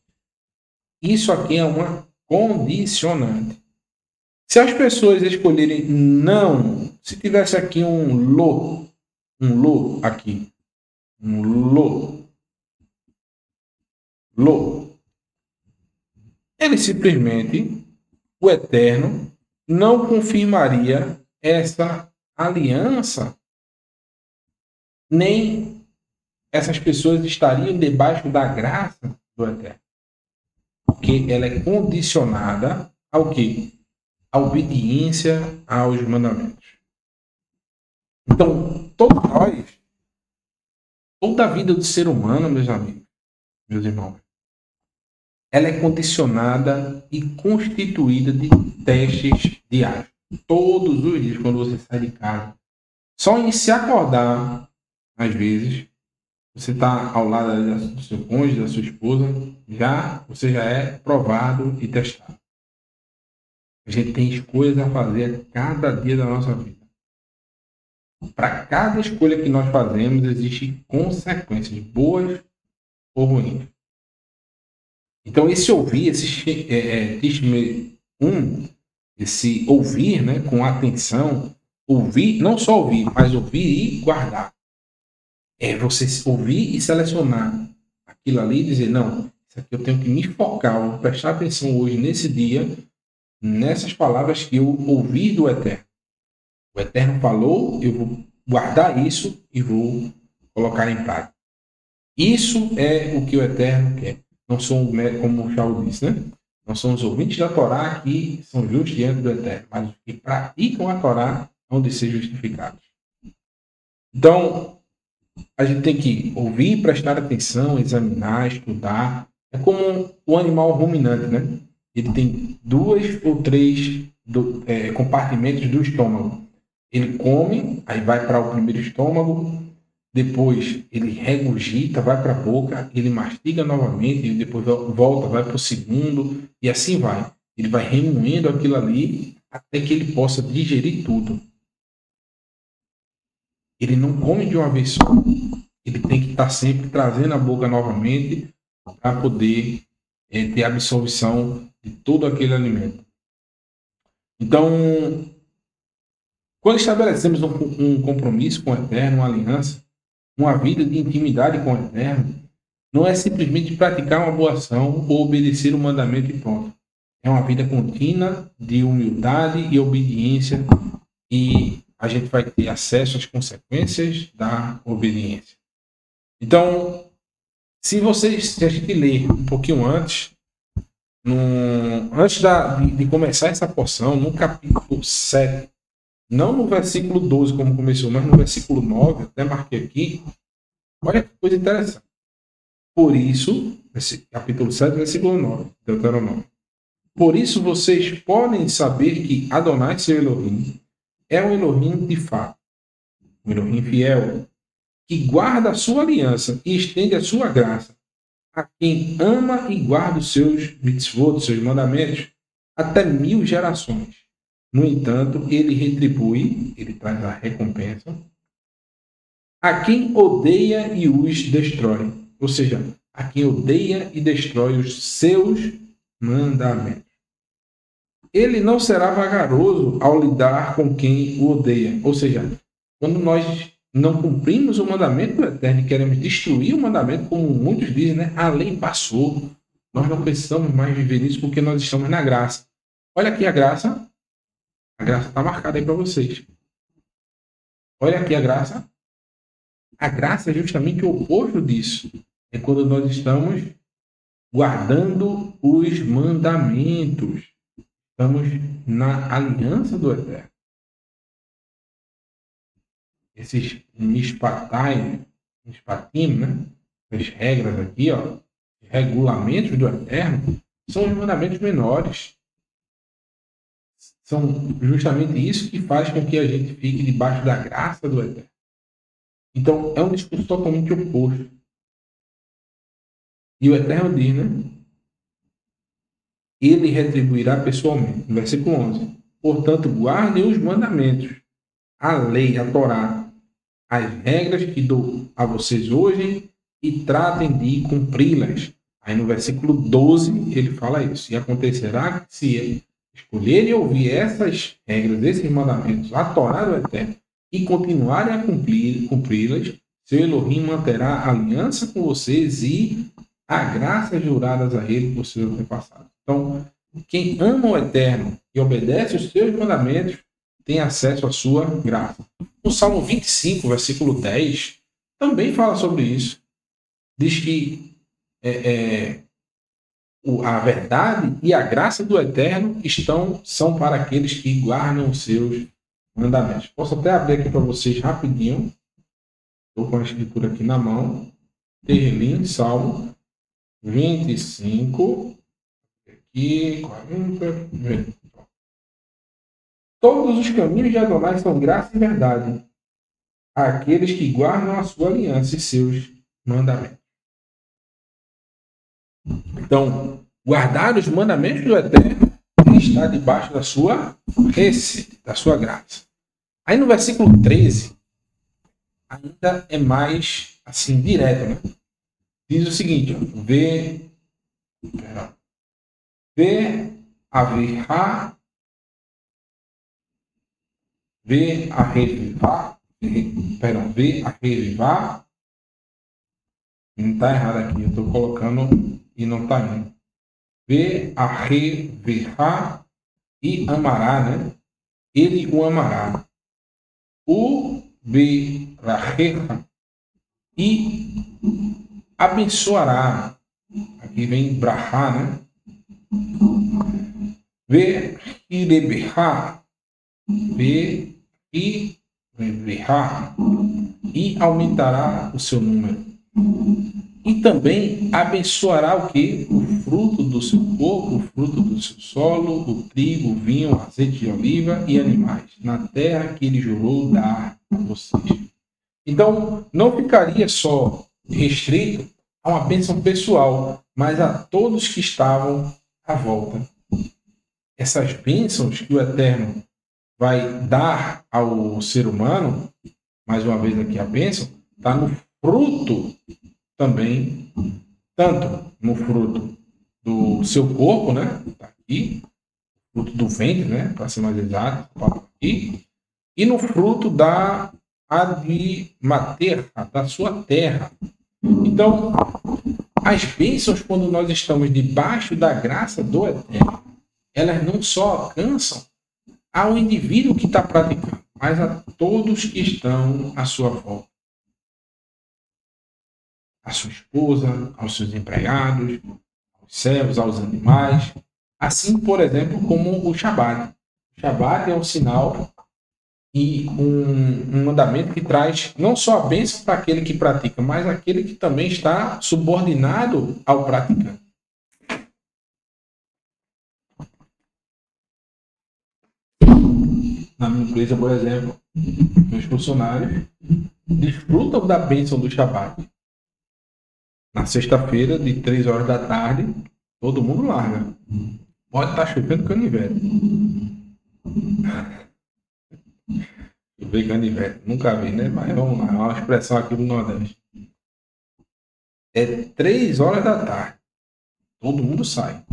isso aqui é uma condicionante. Se as pessoas escolherem não, se tivesse aqui um lo aqui, ele simplesmente, o Eterno, não confirmaria essa aliança, nem essas pessoas estariam debaixo da graça do Eterno. Porque ela é condicionada ao quê? A obediência aos mandamentos. Então, toda a vida do ser humano, meus amigos, meus irmãos, ela é condicionada e constituída de testes diários. Todos os dias, quando você sai de casa, só em se acordar, às vezes, você está ao lado do seu cônjuge, da sua esposa, você já é provado e testado. A gente tem escolhas a fazer a cada dia da nossa vida. Para cada escolha que nós fazemos, existem consequências, boas ou ruins. Então, esse ouvir, esse ouvir, né, com atenção, ouvir, não só ouvir, mas ouvir e guardar. É você ouvir e selecionar aquilo ali e dizer, não, isso aqui eu tenho que me focar, eu vou prestar atenção hoje, nesse dia, nessas palavras que eu ouvi do Eterno. O Eterno falou, eu vou guardar isso e vou colocar em prática. Isso é o que o Eterno quer. Não são, como o Charles disse, né? Não são os ouvintes da Torá que são justos diante do Eterno, mas os que praticam a Torá vão de ser justificados. Então, a gente tem que ouvir, prestar atenção, examinar, estudar. É como o animal ruminante, né? Ele tem 2 ou 3 compartimentos do estômago. Ele come, aí vai para o primeiro estômago, depois ele regurgita, vai para a boca, ele mastiga novamente, e depois volta, vai para o segundo, e assim vai. Ele vai remoendo aquilo ali até que ele possa digerir tudo. Ele não come de uma vez só. Ele tem que estar sempre trazendo a boca novamente para poder ter absorção de todo aquele alimento. Então, quando estabelecemos um compromisso com o Eterno, uma aliança, uma vida de intimidade com o Eterno, não é simplesmente praticar uma boa ação ou obedecer o mandamento e pronto. É uma vida contínua de humildade e obediência, e a gente vai ter acesso às consequências da obediência. Então, se a gente ler um pouquinho antes, antes de começar essa porção, no capítulo 7, não no versículo 12 como começou, mas no versículo 9, até marquei aqui, olha que coisa interessante. Por isso, capítulo 7, versículo 9, Deuteronômio. Por isso vocês podem saber que Adonai, seu Elohim, é um Elohim de fato, um Elohim fiel, que guarda a sua aliança e estende a sua graça a quem ama e guarda os seus mitzvot, os seus mandamentos, até 1000 gerações. No entanto, ele retribui, ele traz a recompensa, a quem odeia e os destrói. Ou seja, a quem odeia e destrói os seus mandamentos. Ele não será vagaroso ao lidar com quem o odeia. Ou seja, quando nós não cumprimos o mandamento do Eterno e queremos destruir o mandamento, como muitos dizem, né? A lei passou. Nós não precisamos mais viver isso porque nós estamos na graça. Olha aqui a graça. A graça está marcada aí para vocês. Olha aqui a graça. A graça é justamente o oposto disso. É quando nós estamos guardando os mandamentos. Estamos na aliança do Eterno. Esses mishpatim, né? As regras aqui, ó, regulamentos do Eterno, são os mandamentos menores. São justamente isso que faz com que a gente fique debaixo da graça do Eterno. Então, é um discurso totalmente oposto. E o Eterno diz, né? Ele retribuirá pessoalmente. No versículo 11. Portanto, guardem os mandamentos, a lei, a Torá, as regras que dou a vocês hoje e tratem de cumpri-las. Aí no versículo 12 ele fala isso. E acontecerá que se escolherem ouvir essas regras, esses mandamentos, a Torá do Eterno, e continuarem a cumpri-las, seu Elohim manterá aliança com vocês e a graça juradas a ele por seus antepassados. Então, quem ama o Eterno e obedece os seus mandamentos tem acesso à sua graça. No Salmo 25, versículo 10, também fala sobre isso. Diz que a verdade e a graça do Eterno são para aqueles que guardam os seus mandamentos. Posso até abrir aqui para vocês rapidinho. Estou com a escritura aqui na mão. Terlim, Salmo 25, aqui, 40, todos os caminhos de Adonai são graça e verdade àqueles que guardam a sua aliança e seus mandamentos. Então, guardar os mandamentos do Eterno está debaixo da sua da sua graça. Aí no versículo 13, ainda é mais assim, direto, né? Diz o seguinte, ó, vê a revivar. Não está errado aqui, eu estou colocando e não está indo. Vê a revivar e amará, né? Ele o amará. O berarrecha e abençoará. Aqui vem brahá, né? Vê ireberá. Vê ireberá. E aumentará o seu número. E também abençoará o que? O fruto do seu corpo, o fruto do seu solo, o trigo, o vinho, o azeite de oliva e animais, na terra que ele jurou dar a vocês. Então, não ficaria só restrito a uma bênção pessoal, mas a todos que estavam à volta. Essas bênçãos que o Eterno vai dar ao ser humano, mais uma vez aqui a bênção, está no fruto também, tanto no fruto do seu corpo, né? Tá aqui, fruto do ventre, né? Para ser mais exato, aqui, e no fruto da admaterra, da sua terra. Então, as bênçãos, quando nós estamos debaixo da graça do Eterno, elas não só alcançam ao indivíduo que está praticando, mas a todos que estão à sua volta. A sua esposa, aos seus empregados, aos servos, aos animais. Assim, por exemplo, como o Shabat. O Shabat é um sinal e um mandamento que traz não só a bênção para aquele que pratica, mas aquele que também está subordinado ao praticante. Na minha empresa, por exemplo, meus funcionários desfrutam da bênção do Shabat. Na sexta-feira, de 3 horas da tarde, todo mundo larga. Pode estar chovendo canivete. Chover canivete. Nunca vi, né? Mas vamos lá. É uma expressão aqui do Nordeste. É 3 horas da tarde. Todo mundo sai.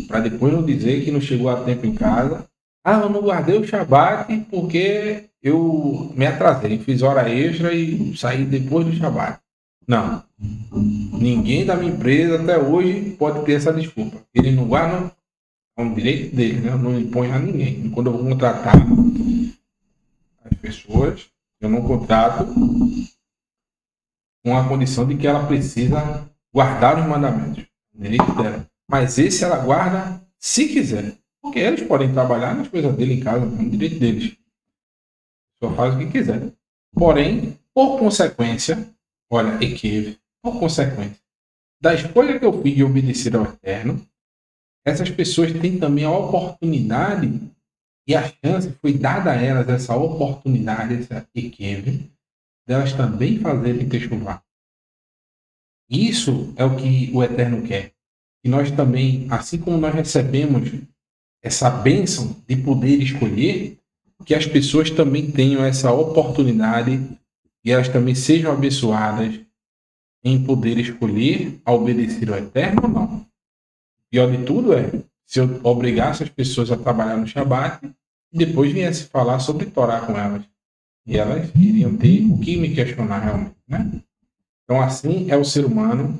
Para depois não dizer que não chegou a tempo em casa. Ah, eu não guardei o Shabat porque eu me atrasei. Fiz hora extra e saí depois do Shabat. Não. Ninguém da minha empresa até hoje pode ter essa desculpa. Ele não guarda, é um direito dele, né? Eu não impõe a ninguém. Quando eu vou contratar as pessoas, eu não contrato com a condição de que ela precisa guardar os mandamentos. É direito dela. Mas esse ela guarda se quiser. Porque eles podem trabalhar nas coisas dele em casa, é um direito deles. Só faz o que quiser. Porém, por consequência, olha, equipe, por consequência da escolha que eu fiz de obedecer ao Eterno, essas pessoas têm também a oportunidade e a chance, foi dada a elas essa oportunidade, essa equipe, delas também fazerem techuvá. Isso é o que o Eterno quer. E nós também, assim como nós recebemos essa bênção de poder escolher, que as pessoas também tenham essa oportunidade e elas também sejam abençoadas em poder escolher a obedecer ao Eterno ou não. Pior de tudo é se eu obrigasse as pessoas a trabalhar no Shabat e depois viesse falar sobre Torá com elas. E elas iriam ter o que me questionar realmente, né? Então assim é o ser humano,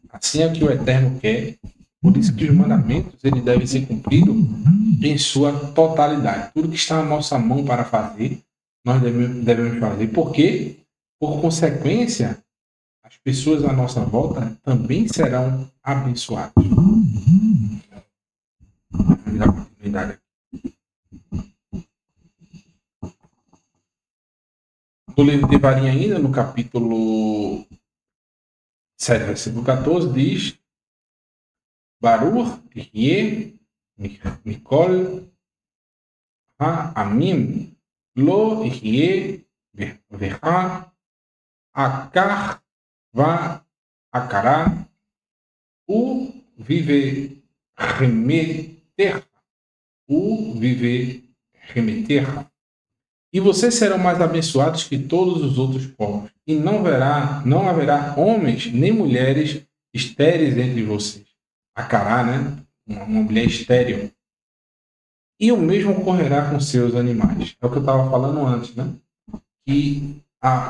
assim é o que o Eterno quer. Por isso que os mandamentos eles devem ser cumpridos em sua totalidade. Tudo que está na nossa mão para fazer, nós devemos fazer. Porque, por consequência, as pessoas à nossa volta também serão abençoadas. Vamos dar continuidade aqui. No livro de Devarim ainda, no capítulo 7, versículo 14, diz Baruch Yeh Mikol Ha'amim Lo Yeh Vecha Akar Va Akara U Vive Remeter U Vive Remeter. E vocês serão mais abençoados que todos os outros povos. E não haverá homens nem mulheres estéreis entre vocês. Acará, né? Uma mulher estéril. E o mesmo ocorrerá com seus animais. É o que eu estava falando antes, né? Que,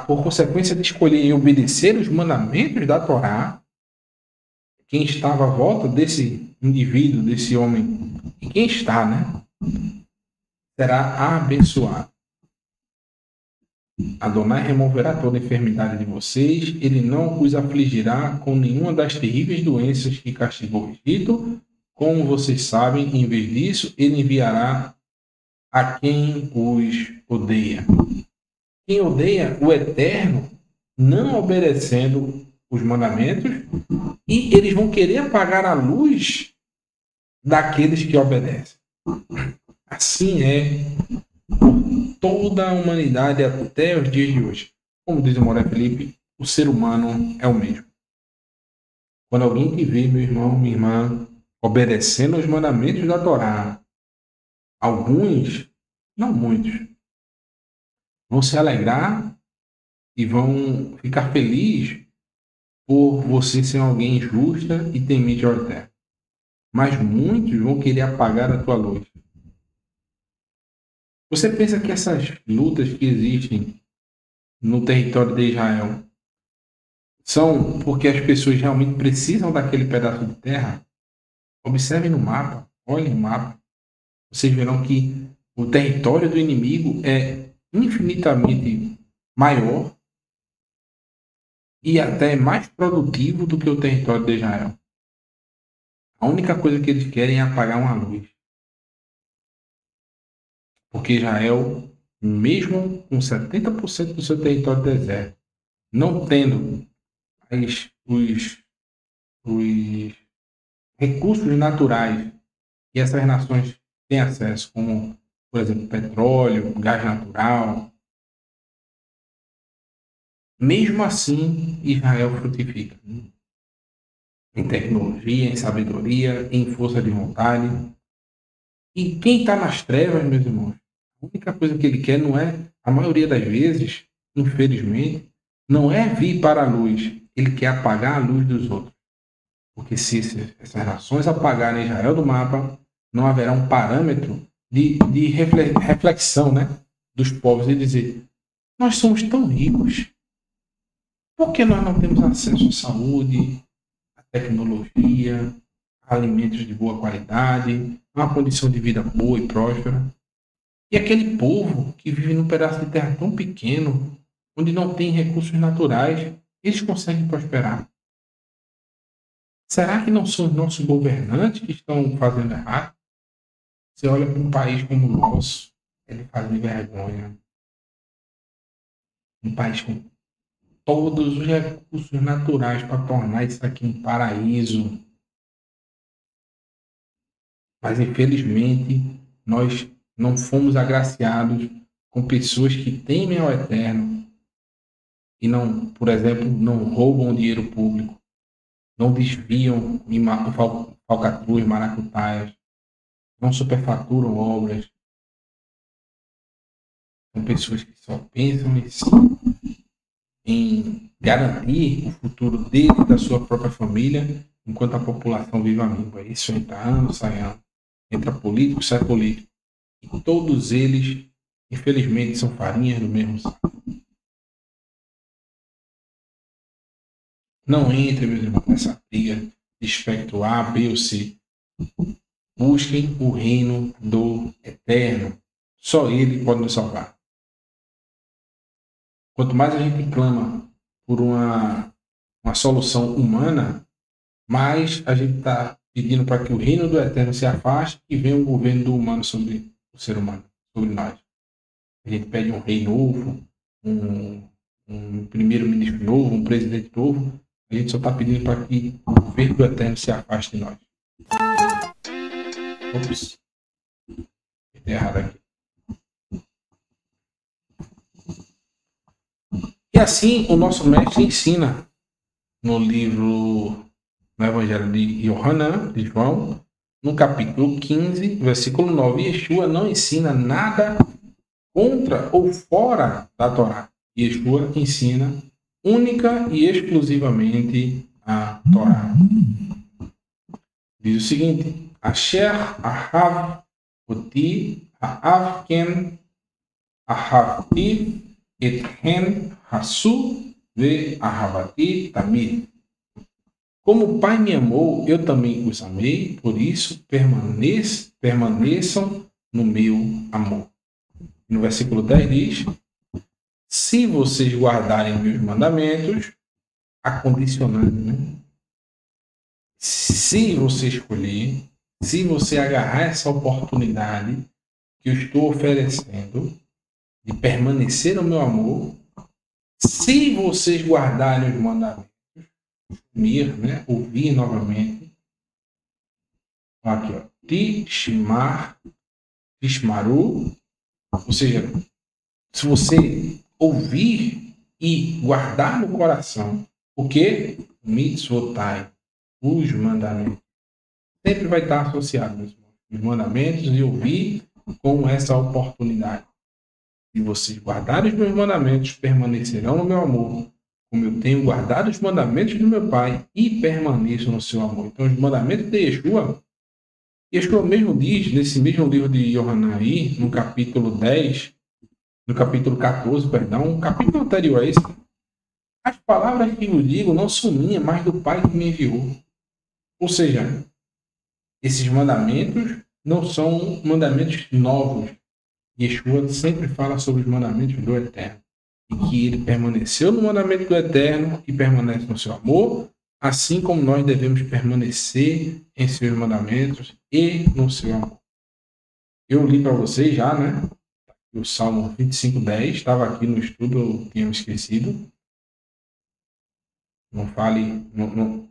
por consequência de escolher e obedecer os mandamentos da Torá, quem estava à volta desse indivíduo, desse homem, e quem está, né? Será abençoado. Adonai removerá toda a enfermidade de vocês, ele não os afligirá com nenhuma das terríveis doenças que castigou o Egito. Como vocês sabem, em vez disso, ele enviará a quem os odeia. Quem odeia o Eterno, não obedecendo os mandamentos, e eles vão querer apagar a luz daqueles que obedecem. Assim é toda a humanidade até os dias de hoje. Como diz o Moré Felipe, o ser humano é o mesmo. Quando alguém te vê, meu irmão, minha irmã, obedecendo os mandamentos da Torá, alguns, não muitos, vão se alegrar e vão ficar felizes por você ser alguém justa e temente ao Eterno. Mas muitos vão querer apagar a tua luz. Você pensa que essas lutas que existem no território de Israel são porque as pessoas realmente precisam daquele pedaço de terra? Observe no mapa, olhem no mapa. Vocês verão que o território do inimigo é infinitamente maior e até mais produtivo do que o território de Israel. A única coisa que eles querem é apagar uma luz. Porque Israel, mesmo com 70% do seu território deserto, não tendo os recursos naturais que essas nações têm acesso, como, por exemplo, petróleo, gás natural, mesmo assim Israel frutifica. em tecnologia, em sabedoria, em força de vontade. E quem está nas trevas, meus irmãos, a única coisa que ele quer não é, a maioria das vezes, infelizmente, não é vir para a luz. Ele quer apagar a luz dos outros. Porque se essas nações apagarem Israel do mapa, não haverá um parâmetro de reflexão, né, dos povos e dizer: nós somos tão ricos, por que nós não temos acesso à saúde, à tecnologia, a alimentos de boa qualidade, a uma condição de vida boa e próspera? E aquele povo que vive num pedaço de terra tão pequeno, onde não tem recursos naturais, eles conseguem prosperar. Será que não são os nossos governantes que estão fazendo errado? Você olha para um país como o nosso, ele faz vergonha. Um país com todos os recursos naturais para tornar isso aqui um paraíso. Mas, infelizmente, nós não fomos agraciados com pessoas que temem ao Eterno e não, por exemplo, não roubam dinheiro público, não desviam em falcatruas, maracutaias, não superfaturam obras. São pessoas que só pensam em garantir o futuro dele e da sua própria família, enquanto a população vive a míngua. Isso entra ano, sai ano. Entra político, sai político. E todos eles, infelizmente, são farinhas do mesmo saco. Não entre, meus irmãos, nessa briga de espectro A, B ou C. Busquem o reino do Eterno. Só Ele pode nos salvar. Quanto mais a gente clama por uma solução humana, mais a gente está pedindo para que o reino do Eterno se afaste e venha um governo do humano sobre o ser humano, sobre nós. A gente pede um rei novo, um primeiro-ministro novo, um presidente novo. A gente só está pedindo para que o governo do Eterno se afaste de nós. Ops. Está errado aqui. E assim o nosso mestre ensina no livro, no Evangelho de Yohanan, de João, no capítulo 15, versículo 9. Yeshua não ensina nada contra ou fora da Torá. Yeshua ensina única e exclusivamente a Torá. Diz o seguinte: Asher ahav oti ha'av ken ahavti etchen hasu ve ahavati tamid. Como o Pai me amou, eu também os amei, por isso permaneçam no meu amor. No versículo 10 diz: se vocês guardarem meus mandamentos, acondicionando, né? Se você escolher, se você agarrar essa oportunidade que eu estou oferecendo de permanecer no meu amor, se vocês guardarem os mandamentos, ouvir novamente, aqui, ó, tishmaru, ou seja, se você ouvir e guardar no coração, o que? Mitzvotai, os mandamentos. Sempre vai estar associado, meus irmãos, os mandamentos e ouvir com essa oportunidade. Se vocês guardarem os meus mandamentos, permanecerão no meu amor, como eu tenho guardado os mandamentos do meu Pai e permaneço no seu amor. Então, os mandamentos de Yeshua mesmo diz, nesse mesmo livro de Yohanan aí, no capítulo 10, no capítulo 14, perdão, um capítulo anterior a esse, as palavras que eu digo não são minhas, mas do Pai que me enviou. Ou seja, esses mandamentos não são mandamentos novos. Yeshua sempre fala sobre os mandamentos do Eterno. E que ele permaneceu no mandamento do Eterno e permanece no seu amor, assim como nós devemos permanecer em seus mandamentos e no seu amor. Eu li para vocês já, né? O Salmo 25:10, estava aqui no estudo, eu tinha me esquecido. Não fale,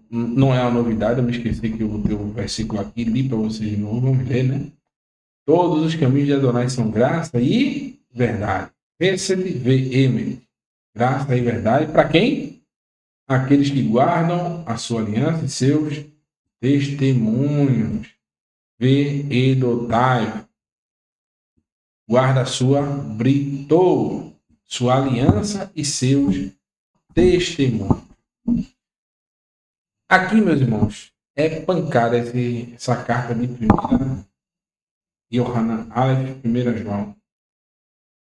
não é uma novidade, eu me esqueci que eu botei o versículo aqui, li para vocês de novo, vamos ler, né? Todos os caminhos de Adonai são graça e verdade. Hesed ve'emet. Graça e verdade para quem? aqueles que guardam a sua aliança e seus testemunhos. Ve'edotai, guarda a sua britou, sua aliança e seus testemunhos. Aqui, meus irmãos, é pancada essa carta de 1 Yohanan Aleph, 1 João.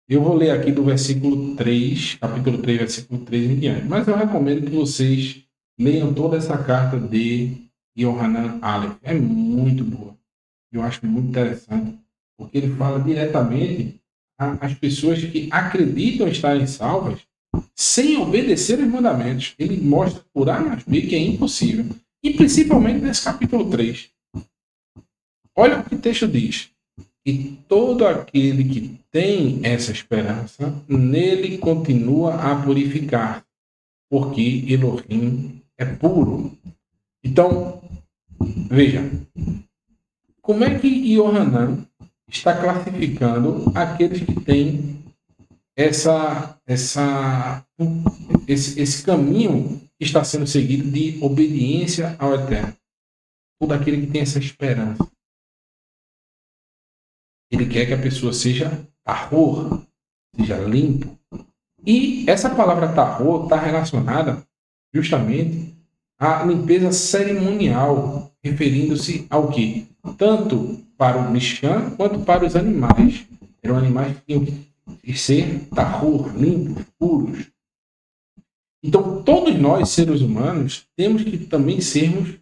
Eu vou ler aqui do versículo 3, capítulo 3, versículo 3 em diante. Mas eu recomendo que vocês leiam toda essa carta de Yohanan Aleph. É muito boa. Eu acho muito interessante, porque ele fala diretamente às pessoas que acreditam estarem salvas sem obedecer os mandamentos. Ele mostra por A mais B que é impossível. E principalmente nesse capítulo 3. Olha o que o texto diz. E todo aquele que tem essa esperança, nele continua a purificar, porque Elohim é puro. Então, veja, como é que Yohanan está classificando aqueles que têm esse caminho que está sendo seguido de obediência ao Eterno? Todo aquele que tem essa esperança. Ele quer que a pessoa seja tahor, seja limpo. E essa palavra tahor está relacionada justamente à limpeza cerimonial, referindo-se ao quê? Tanto para o Mishkan quanto para os animais. Eram animais que tinham que ser tahor, limpos, puros. Então, todos nós, seres humanos, temos que também sermos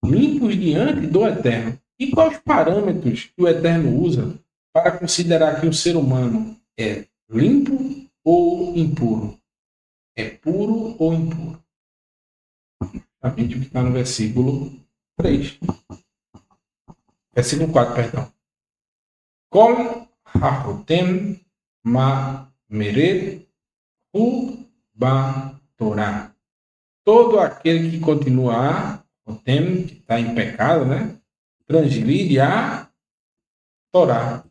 limpos diante do Eterno. E quais os parâmetros que o Eterno usa para considerar que o ser humano é limpo ou impuro? É puro ou impuro? Exatamente o que está no versículo 3. Versículo 4, perdão. Kol hachotem ma mered hu ba Torá. Todo aquele que continua o tem, que está em pecado, né? Transgride a Torá.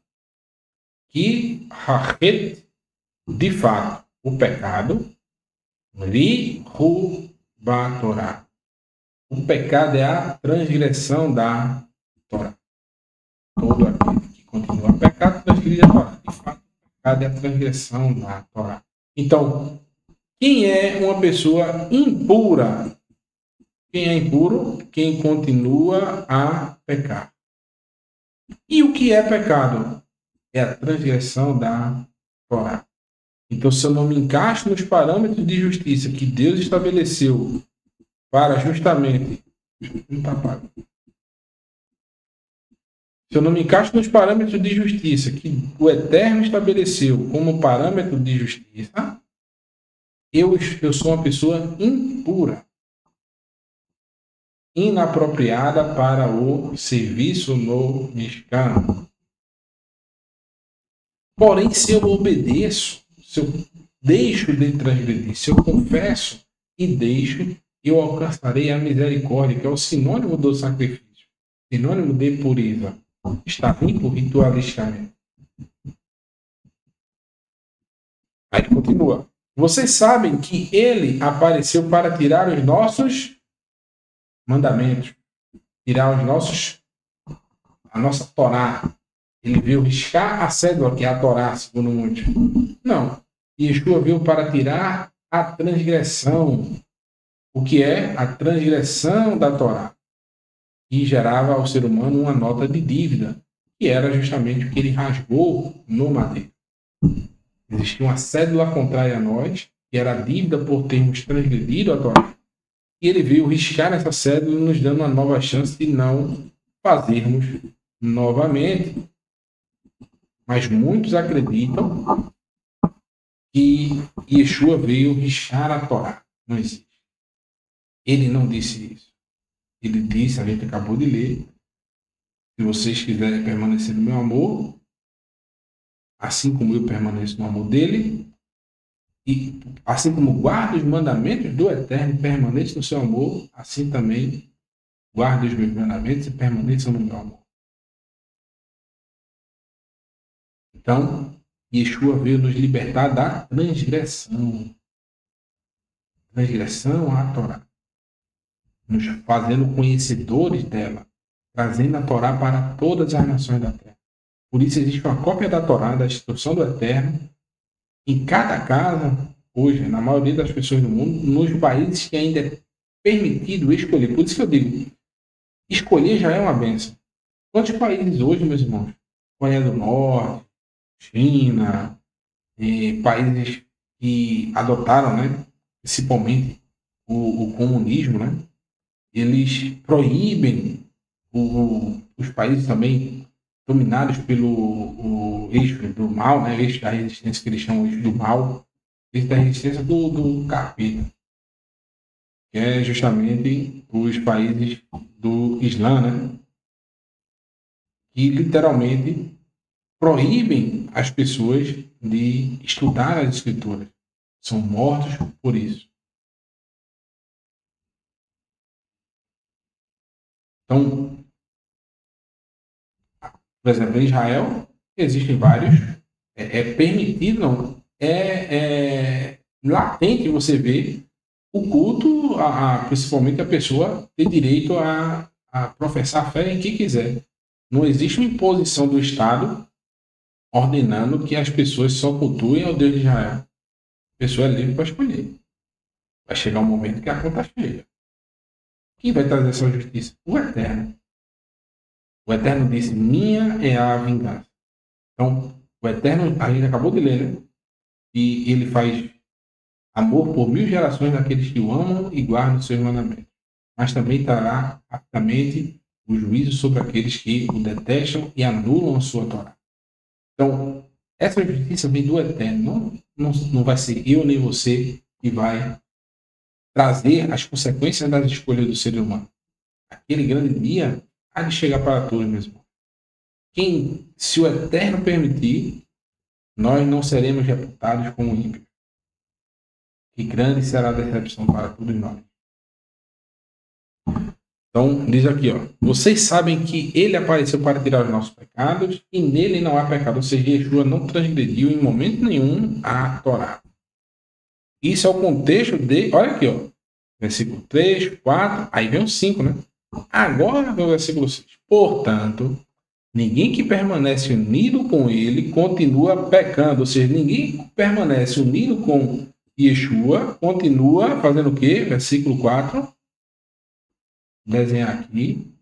Que hachet, de fato, o pecado, li hu ba Torá. O pecado é a transgressão da Torá. Todo aquele que continua a pecar, transgride a Torá. De fato, o pecado é a transgressão da Torá. Então, quem é uma pessoa impura? Quem é impuro? Quem continua a pecar. E o que é pecado? É a transgressão da Torá. Então, se eu não me encaixo nos parâmetros de justiça que Deus estabeleceu para justamente... Não está pago. Se eu não me encaixo nos parâmetros de justiça que o Eterno estabeleceu como parâmetro de justiça, eu sou uma pessoa impura, inapropriada para o serviço no Mishkan. Porém, se eu obedeço, se eu deixo de transgredir, se eu confesso e deixo, eu alcançarei a misericórdia, que é o sinônimo do sacrifício, sinônimo de pureza. Está limpo ritualisticamente. Aí ele continua. Vocês sabem que ele apareceu para tirar os nossos mandamentos, tirar a nossa Torá. Ele veio riscar a cédula, que é a Torá, segundo muitos. Não. Yeshua veio para tirar a transgressão. O que é a transgressão da Torá? Que gerava ao ser humano uma nota de dívida, que era justamente o que ele rasgou no madeiro. Existia uma cédula contrária a nós, que era a dívida por termos transgredido a Torá. E ele veio riscar essa cédula, nos dando uma nova chance de não fazermos novamente. Mas muitos acreditam que Yeshua veio riscar a Torá. Não existe. Ele não disse isso. Ele disse, a gente acabou de ler, se vocês quiserem permanecer no meu amor, assim como eu permaneço no amor dele, e assim como guardo os mandamentos do Eterno e permaneço no seu amor, assim também guardo os meus mandamentos e permaneçam no meu amor. Então, Yeshua veio nos libertar da transgressão. transgressão à Torá, nos fazendo conhecedores dela, trazendo a Torá para todas as nações da terra. Por isso existe uma cópia da Torá, da instrução do Eterno, em cada casa, hoje, na maioria das pessoas do mundo, nos países que ainda é permitido escolher. Por isso que eu digo, escolher já é uma benção. Quantos países hoje, meus irmãos? Coreia do Norte, China, países que adotaram, né, principalmente o comunismo, né, eles proíbem os países também dominados pelo eixo do mal, né, eixo da resistência que eles chamam eixo do mal, eixo da resistência do capeta, que é justamente os países do Islã, né, que literalmente proíbem as pessoas de estudar as escrituras. São mortos por isso. Então, por exemplo, em Israel existem vários. É permitido, não. É latente você ver o culto, principalmente a pessoa ter direito a professar a fé em quem quiser. Não existe uma imposição do Estado ordenando que as pessoas só cultuem ao Deus de Israel. A pessoa é livre para escolher. Vai chegar um momento que a conta chega. Quem vai trazer essa justiça? O Eterno. O Eterno disse: minha é a vingança. Então, o Eterno, a gente acabou de ler, né? E ele faz amor por 1000 gerações daqueles que o amam e guardam os seus mandamentos. Mas também trará rapidamente o juízo sobre aqueles que o detestam e anulam a sua Torá. Então, essa justiça vem do Eterno. Não vai ser eu nem você que vai trazer as consequências das escolhas do ser humano. Aquele grande dia há de chegar para todos, mesmo. Se o Eterno permitir, nós não seremos reputados como ímpios. Que grande será a decepção para todos nós. Então, diz aqui, ó. Vocês sabem que ele apareceu para tirar os nossos pecados e nele não há pecado. Ou seja, Yeshua não transgrediu em momento nenhum a Torá. Isso é o contexto de... Olha aqui, ó. Versículo 3, 4, aí vem o 5, né? Agora vem o versículo 6. Portanto, ninguém que permanece unido com ele continua pecando. Ou seja, ninguém que permanece unido com Yeshua continua fazendo o quê? Versículo 4. Desenhar aqui,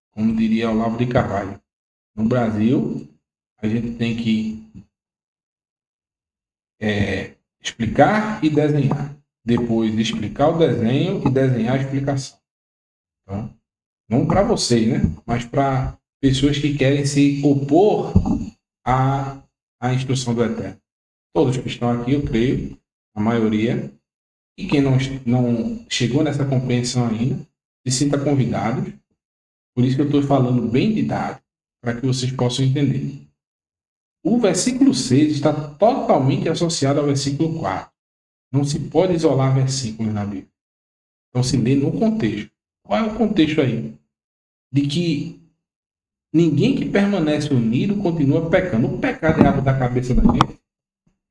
como diria Olavo de Carvalho. No Brasil, a gente tem que explicar e desenhar. Depois explicar o desenho e desenhar a explicação. Então, não para vocês, né? Mas para pessoas que querem se opor à instrução do Eterno. Todos que estão aqui, eu creio, a maioria, e quem não chegou nessa compreensão ainda, se sinta convidado. Por isso que eu estou falando bem didático, para que vocês possam entender. O versículo 6 está totalmente associado ao versículo 4. Não se pode isolar versículos na Bíblia. Então se lê no contexto. Qual é o contexto aí? De que ninguém que permanece unido continua pecando. O pecado é algo da cabeça da gente.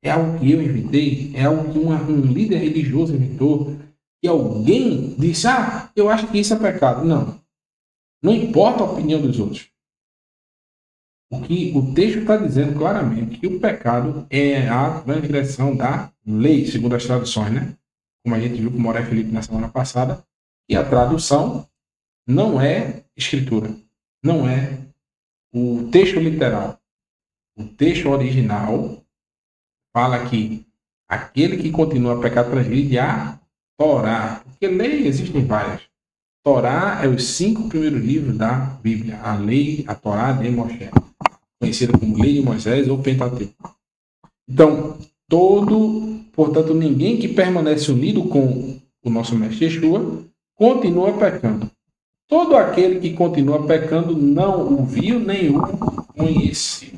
É algo que eu inventei. É algo que um líder religioso inventou. E alguém disse, eu acho que isso é pecado. Não. Não importa a opinião dos outros. O que o texto está dizendo claramente que o pecado é a transgressão da lei, segundo as traduções, né? Como a gente viu com o Moré Felipe na semana passada. E a tradução não é escritura. Não é o texto literal. O texto original fala que aquele que continua a pecar transgride a Torá. Porque lei existem várias. Torá é os 5 primeiros livros da Bíblia. A lei, a Torá de Moshe, conhecida como Lei de Moisés ou Pentateuco. Então, portanto, ninguém que permanece unido com o nosso mestre Yeshua continua pecando. Todo aquele que continua pecando não o viu nem o conheceu.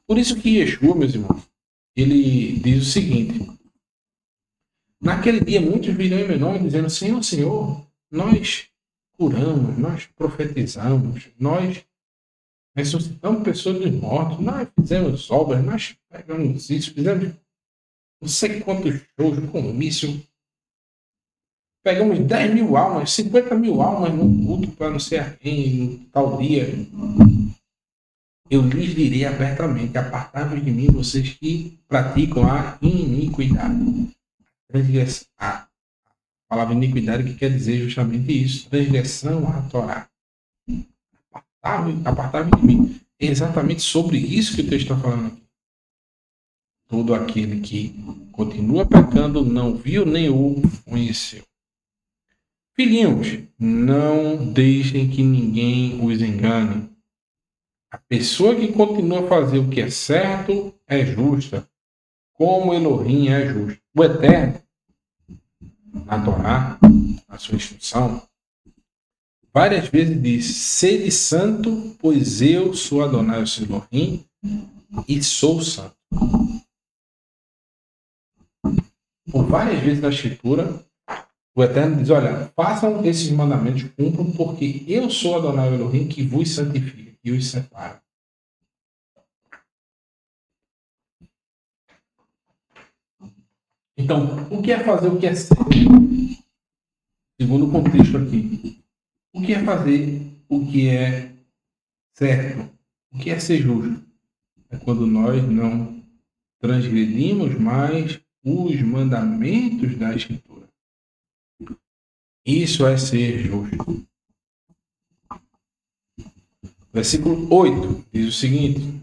Por isso que Yeshua, meus irmãos, ele diz o seguinte: naquele dia muitos virão em meu nome dizendo, Senhor, Senhor, nós curamos, nós profetizamos, nós ressuscitamos pessoas dos mortos, nós fizemos obras, nós pegamos isso, fizemos não sei quantos shows, comício. pegamos 10 mil almas, 50 mil almas no culto para não sei a quem, no tal dia. Eu lhes direi abertamente: apartai-vos de mim, vocês que praticam a iniquidade. A palavra iniquidade que quer dizer justamente isso, transgressão à Torá. Apartai-vos de mim. É exatamente sobre isso que o texto está falando aqui. Todo aquele que continua pecando não viu nem o conheceu. Filhinhos, não deixem que ninguém os engane. A pessoa que continua a fazer o que é certo é justa, como Elohim é justo. O Eterno, na Torá, na sua instrução, várias vezes diz: sede santo, pois eu sou Adonai, o seu Elohim, e sou santo. Por várias vezes na Escritura, o Eterno diz: olha, façam esses mandamentos, cumpram, porque eu sou Adonai, o Elohim, que vos santifica e os separa. Então, o que é fazer o que é certo? Segundo o contexto aqui. O que é fazer o que é certo? O que é ser justo? É quando nós não transgredimos mais os mandamentos da Escritura. Isso é ser justo. Versículo 8 diz o seguinte: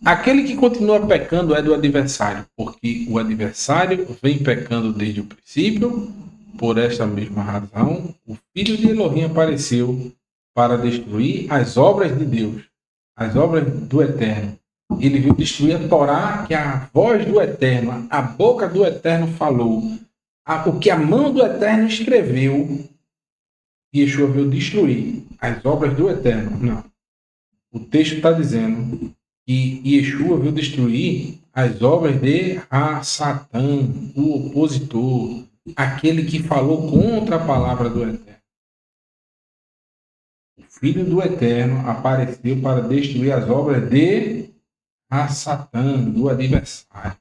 aquele que continua pecando é do adversário, porque o adversário vem pecando desde o princípio. Por esta mesma razão, o Filho de Elohim apareceu para destruir as obras de Deus, as obras do Eterno. Ele veio destruir a Torá, que é a voz do Eterno, a boca do Eterno falou, o que a mão do Eterno escreveu. Yeshua veio destruir as obras do Eterno. Não. O texto está dizendo que Yeshua veio destruir as obras de Satã, o opositor, aquele que falou contra a palavra do Eterno. O Filho do Eterno apareceu para destruir as obras de Satã, do adversário.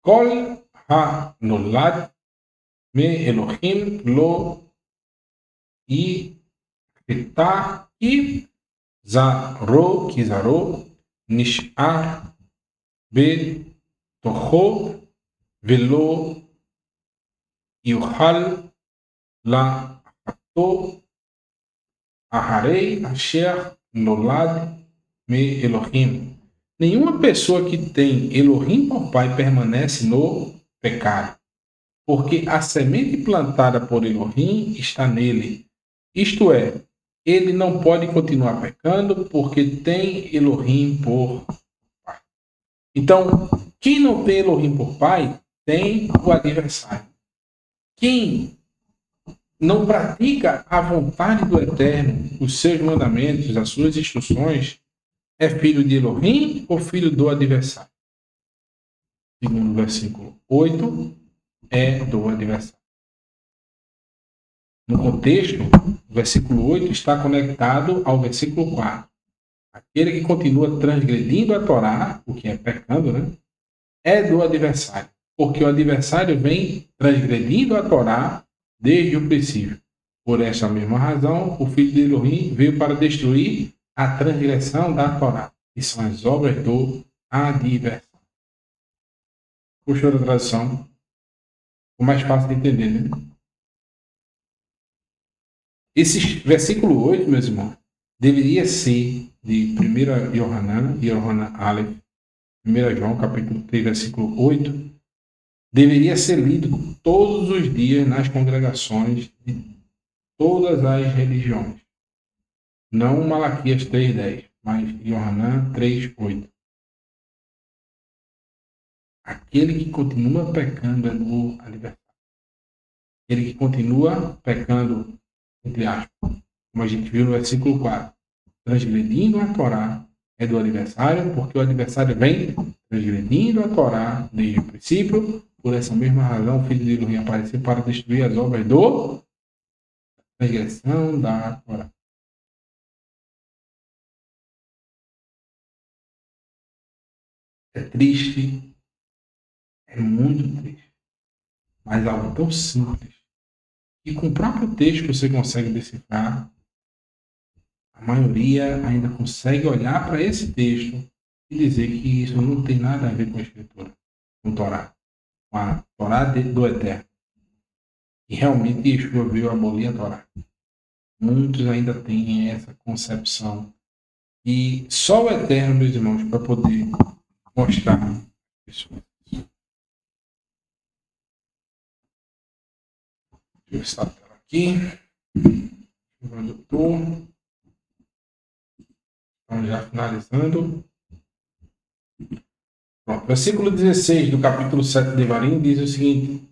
Kol ha-nolad me Elohim lo ita i zaro kizaro nishar betocho velo yuhal la ato aharei asher nolad me Elohim. Nenhuma pessoa que tem Elohim por pai permanece no pecado, porque a semente plantada por Elohim está nele. Isto é, ele não pode continuar pecando porque tem Elohim por pai. Então, quem não tem Elohim por pai, tem o adversário. Quem não pratica a vontade do Eterno, os seus mandamentos, as suas instruções, é filho de Elohim ou filho do adversário? Segundo o versículo 8, é do adversário. No contexto, o versículo 8 está conectado ao versículo 4. Aquele que continua transgredindo a Torá, o que é pecando, né, é do adversário, porque o adversário vem transgredindo a Torá desde o princípio. Por essa mesma razão, o Filho de Elohim veio para destruir a transgressão da Torá, que são as obras do adversário. Puxou a tradução, o mais fácil de entender, né? Esse versículo 8, meus irmãos, deveria ser de 1 Yohanan Aleph, 1 João, capítulo 3, versículo 8, deveria ser lido todos os dias nas congregações de todas as religiões. Não Malaquias 3:10, mas Yohanan 3:8. Aquele que continua pecando é do adversário. Aquele que continua pecando, entre aspas, como a gente viu no versículo 4, transgredindo a Torá, é do adversário, porque o adversário vem transgredindo a Torá desde o princípio. Por essa mesma razão, o Filho de Elohim apareceu para destruir as obras do transgressão da Torá. É triste, é muito triste, mas algo tão simples. E com o próprio texto você consegue decifrar. A maioria ainda consegue olhar para esse texto e dizer que isso não tem nada a ver com a Escritura, com Torá, com a Torá do Eterno. E realmente Yeshua veio abolir a Torá. Muitos ainda têm essa concepção. E só o Eterno, meus irmãos, para poder mostrar isso. Deixa eu ver se está a tela aqui. Onde eu estou. Então, já finalizando. Pronto. Versículo 16 do capítulo 7 de Varim diz o seguinte: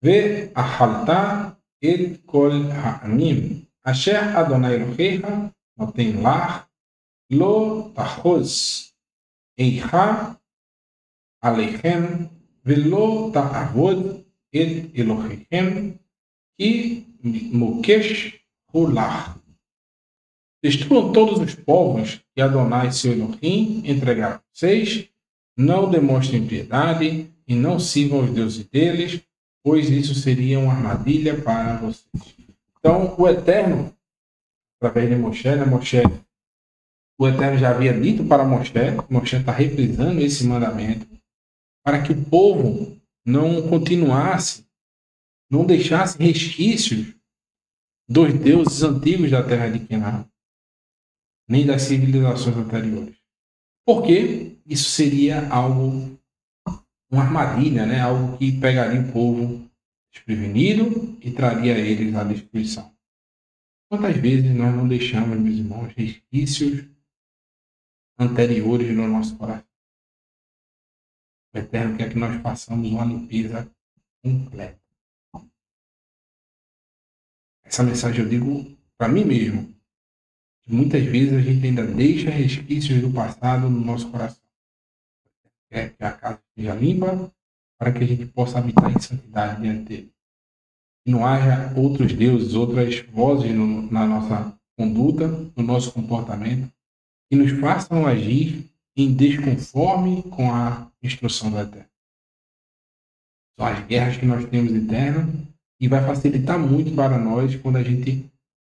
Ve ahalta et kol ha'anim asher Adonai Elohecha noten lach lo tahoz eicha aleichem velo ta'avod et Elohechem ki mokesh hulach. Destruam todos os povos que Adonai seu Elohim entregar a vocês, não demonstrem piedade e não sirvam os deuses deles, pois isso seria uma armadilha para vocês. Então, o Eterno, através de Moshe, o Eterno já havia dito para Moshe está reprisando esse mandamento, para que o povo não continuasse, não deixasse resquícios dos deuses antigos da terra de Canaã, nem das civilizações anteriores. Porque isso seria algo, uma armadilha, né? Algo que pegaria o povo desprevenido e traria a eles a destruição. Quantas vezes nós não deixamos, meus irmãos, resquícios anteriores no nosso coração? O Eterno quer que nós façamos uma limpeza completa. Essa mensagem eu digo para mim mesmo. Muitas vezes a gente ainda deixa resquícios do passado no nosso coração. Quer que a casa seja limpa para que a gente possa habitar em santidade diante dele. Que não haja outros deuses, outras vozes na nossa conduta, no nosso comportamento, que nos façam agir em desconforme com a instrução do Eterno. São as guerras que nós temos internas e vai facilitar muito para nós quando a gente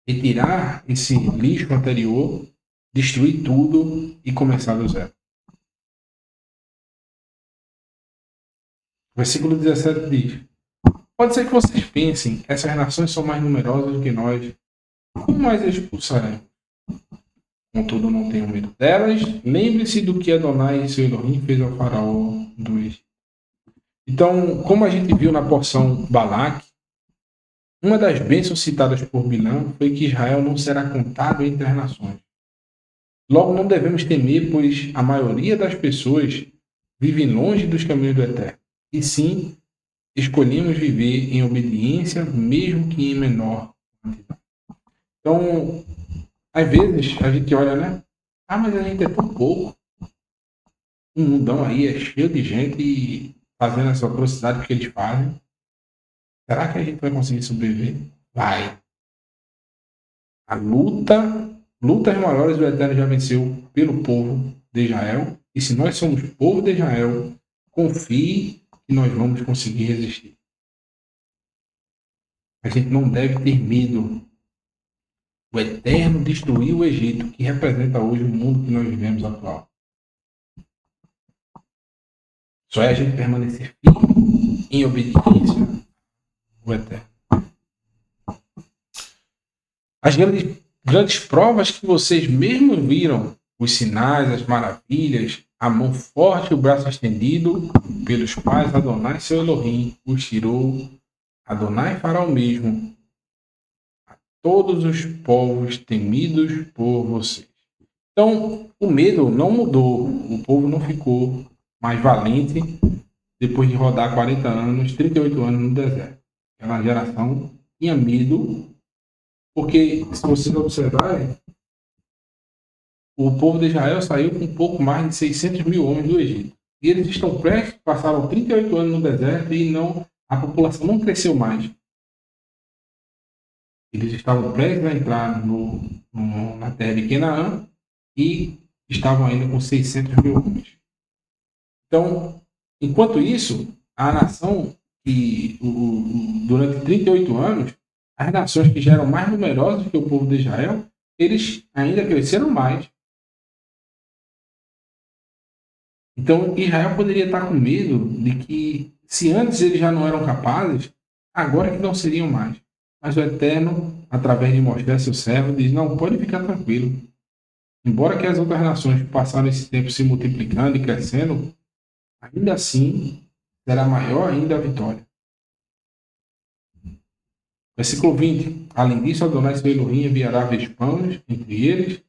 retirar esse lixo anterior, destruir tudo e começar do zero. O versículo 17 diz: Pode ser que vocês pensem, essas nações são mais numerosas do que nós, como mais expulsaremos? Contudo, não tenham medo delas, lembre-se do que Adonai, seu Elohim, fez ao faraó do Egito. Então, como a gente viu na porção Balaque, uma das bênçãos citadas por Bilã foi que Israel não será contado entre as nações. Logo, não devemos temer, pois a maioria das pessoas vive longe dos caminhos do Eterno. E sim, escolhemos viver em obediência, mesmo que em menor quantidade. Então, às vezes, a gente olha, né? Mas a gente é tão pouco. O mundão aí é cheio de gente fazendo essa atrocidade que eles fazem. Será que a gente vai conseguir sobreviver? Vai. A lutas maiores o Eterno já venceu pelo povo de Israel. E se nós somos povo de Israel, confie que nós vamos conseguir resistir. A gente não deve ter medo. O Eterno destruiu o Egito, que representa hoje o mundo que nós vivemos atual. Só é a gente permanecer firme em obediência ao Eterno. As grandes provas que vocês mesmo viram, os sinais, as maravilhas, a mão forte e o braço estendido, pelos quais Adonai, seu Elohim, os tirou. Adonai fará o mesmo a todos os povos temidos por vocês. Então, o medo não mudou. O povo não ficou mais valente depois de rodar 40 anos, 38 anos no deserto. Aquela geração tinha medo, porque, se vocês observarem, o povo de Israel saiu com um pouco mais de 600 mil homens do Egito. E eles estão prestes, passaram 38 anos no deserto e a população não cresceu mais. Eles estavam prestes a entrar na terra de Canaã e estavam ainda com 600 mil homens. Então, enquanto isso, a nação que durante 38 anos, as nações que já eram mais numerosas que o povo de Israel, eles ainda cresceram mais. Então, Israel poderia estar com medo de que, se antes eles já não eram capazes, agora que não seriam mais. Mas o Eterno, através de Moisés, seu servo, diz: não, pode ficar tranquilo. Embora que as outras nações passaram esse tempo se multiplicando e crescendo, ainda assim será maior ainda a vitória. Versículo 20. Além disso, Adonai seu Elohim enviará vespãos entre eles,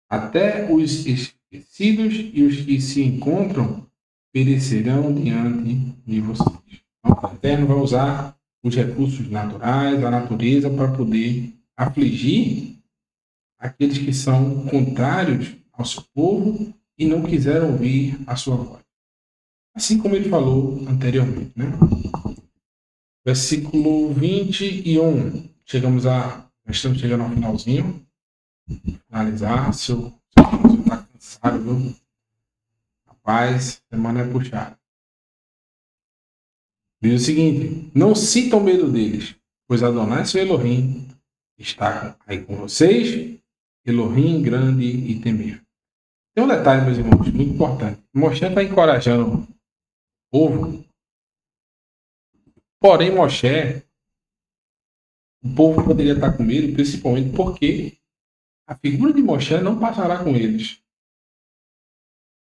até os esquecidos e os que se encontram perecerão diante de vocês. Então, o Eterno vai usar os recursos naturais, a natureza, para poder afligir aqueles que são contrários ao seu povo e não quiseram ouvir a sua voz. Assim como ele falou anteriormente, né? Versículo 21. Estamos chegando ao finalzinho. Finalizar. Seu está cansado, viu? Rapaz, semana é puxada. Diz o seguinte: não sintam medo deles, pois Adonai, seu Elohim, está aí com vocês, Elohim grande e temível. Tem um detalhe, meus irmãos, muito importante. Moshe está encorajando o povo, porém Moshe, o povo poderia estar com medo, principalmente porque a figura de Moshe não passará com eles.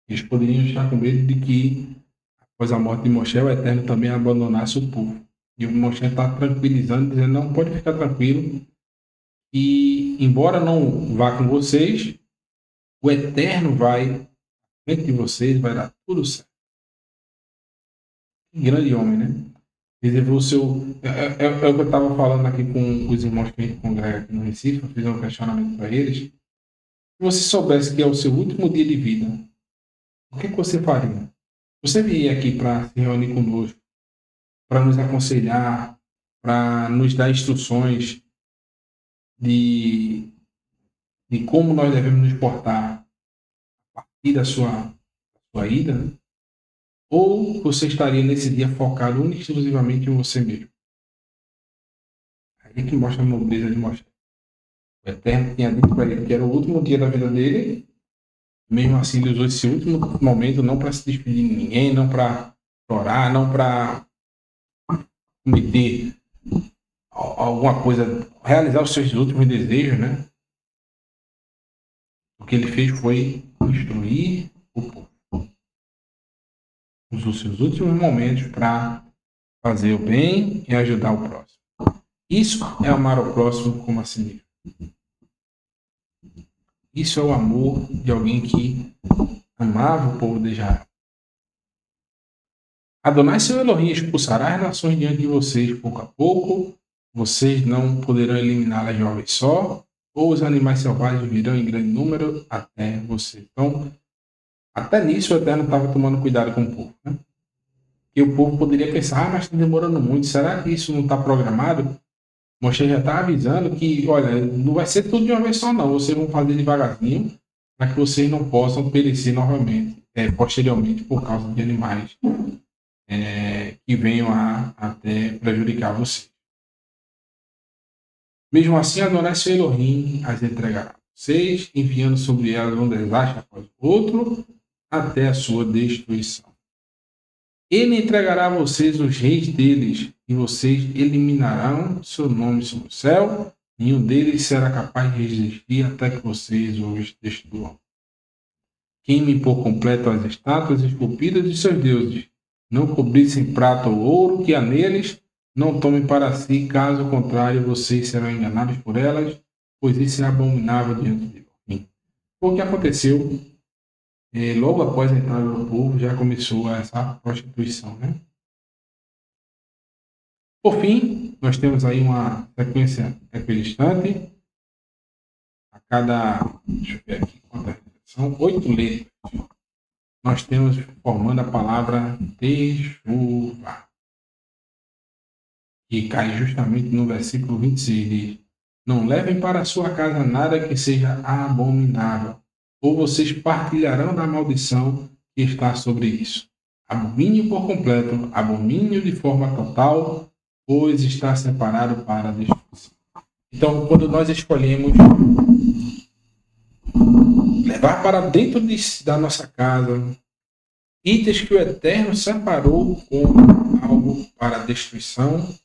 Eles poderiam estar com medo de que, após a morte de Moshe, o Eterno também abandonasse o povo. E o Moshe está tranquilizando, dizendo: não, pode ficar tranquilo. E, embora não vá com vocês, o Eterno vai frente de vocês, vai dar tudo certo. Que grande homem, né? Reservou o seu. É o que eu estava falando aqui com os irmãos que a gente congrega aqui no Recife. Eu fiz um questionamento para eles. Se você soubesse que é o seu último dia de vida, o que você faria? Você viria aqui para se reunir conosco, para nos aconselhar, para nos dar instruções de como nós devemos nos portar a partir da sua ida? Ou você estaria nesse dia focado única e exclusivamente em você mesmo? Aí que mostra a nobreza de Moshe. O Eterno tinha dito para ele que era o último dia da vida dele. Mesmo assim, ele usou esse último momento não para se despedir de ninguém, não para chorar, não para cometer alguma coisa, realizar os seus últimos desejos, né? O que ele fez foi instruir o povo. Usou seus últimos momentos para fazer o bem e ajudar o próximo. Isso é amar o próximo como a si mesmo. Isso é o amor de alguém que amava o povo de Israel. Adonai, seu Elohim, expulsará as nações diante de vocês pouco a pouco. Vocês não poderão eliminá-las de uma vez só, ou os animais selvagens virão em grande número até vocês. Então, até nisso o Eterno estava tomando cuidado com o povo, né? E o povo poderia pensar: mas está demorando muito, será que isso não está programado? Moshe já está avisando que, olha, não vai ser tudo de uma vez só não, vocês vão fazer devagarzinho, para que vocês não possam perecer novamente, posteriormente, por causa de animais que venham a até prejudicar vocês. Mesmo assim, Adonai, seu Elohim, as entregará a vocês, enviando sobre elas um desastre após o outro, até a sua destruição. Ele entregará a vocês os reis deles, e vocês eliminarão seu nome sobre o céu. Nenhum deles será capaz de resistir até que vocês os destruam. Queimem por completo as estátuas esculpidas de seus deuses. Não cobrissem prata ou ouro que há neles. Não tomem para si, caso contrário, vocês serão enganados por elas, pois isso é abominável diante de Deus. O que aconteceu? Logo após a entrada do povo, já começou essa prostituição, né? Por fim, nós temos aí uma sequência equidistante. A cada, deixa eu ver aqui quantas são, 8 letras. Nós temos formando a palavra Teshuvá, que cai justamente no versículo 26. Diz: não levem para a sua casa nada que seja abominável, ou vocês partilharão da maldição que está sobre isso. Abomine por completo, abomine de forma total, pois está separado para a destruição. Então, quando nós escolhemos levar para dentro da nossa casa itens que o Eterno separou como algo para a destruição,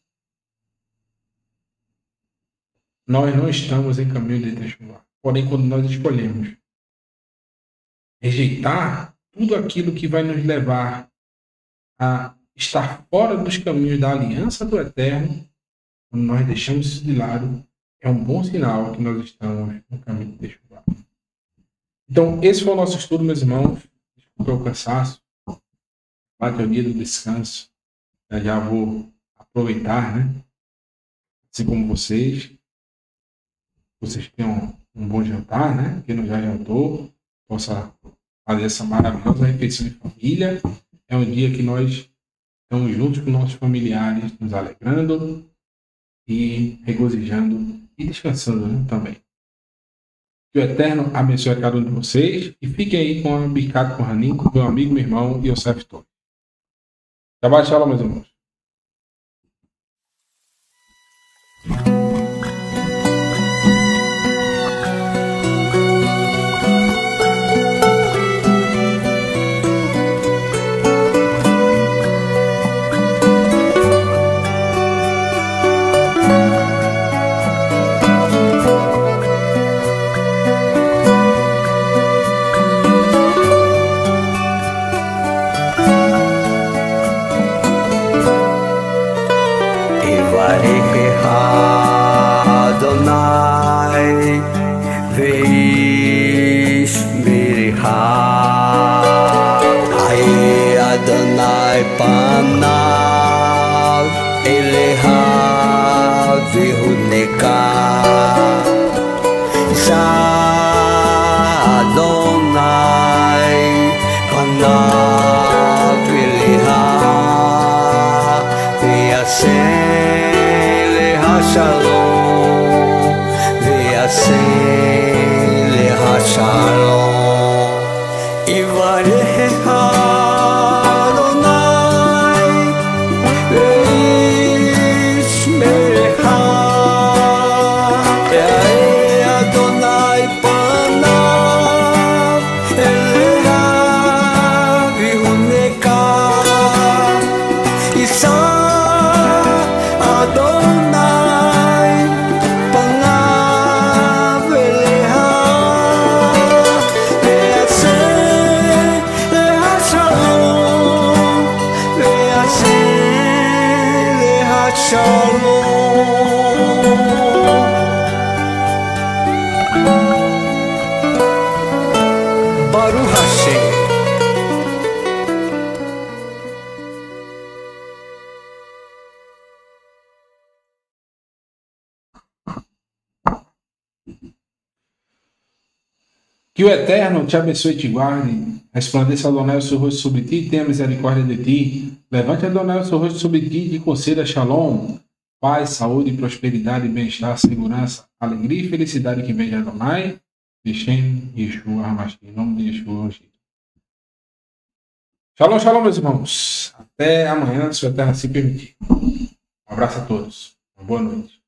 nós não estamos em caminho de transformar. Porém, quando nós escolhemos rejeitar tudo aquilo que vai nos levar a estar fora dos caminhos da aliança do Eterno, quando nós deixamos isso de lado, é um bom sinal que nós estamos no caminho de transformar. Então, esse foi o nosso estudo, meus irmãos. Desculpa o cansaço. Bate o dia do descanso. Eu já vou aproveitar, né? Assim como vocês tenham um bom jantar, né? Quem não já jantou, possa fazer essa maravilhosa refeição de família. É um dia que nós estamos juntos com nossos familiares, nos alegrando e regozijando e descansando, né, também. Que o Eterno abençoe a cada um de vocês e fiquem aí com a Bicado com Ranim, com meu amigo, meu irmão Yosef Torres. Shabbat Shalom, meus irmãos. פניו אליה והוא נקע אדוני פניו אליה ויעשה לה שלום ויעשה לה שלום יברך Que o Eterno te abençoe e te guarde, resplandeça Adonai o seu rosto sobre ti e tenha misericórdia de ti. Levante Adonai o seu rosto sobre ti e te conceda shalom, paz, saúde, prosperidade, bem-estar, segurança, alegria e felicidade que vem de Adonai. Deixem Yeshua Hamashim, em nome de Yeshua. Shalom, shalom, meus irmãos. Até amanhã, se o Eterno assim permitir. Um abraço a todos. Uma boa noite.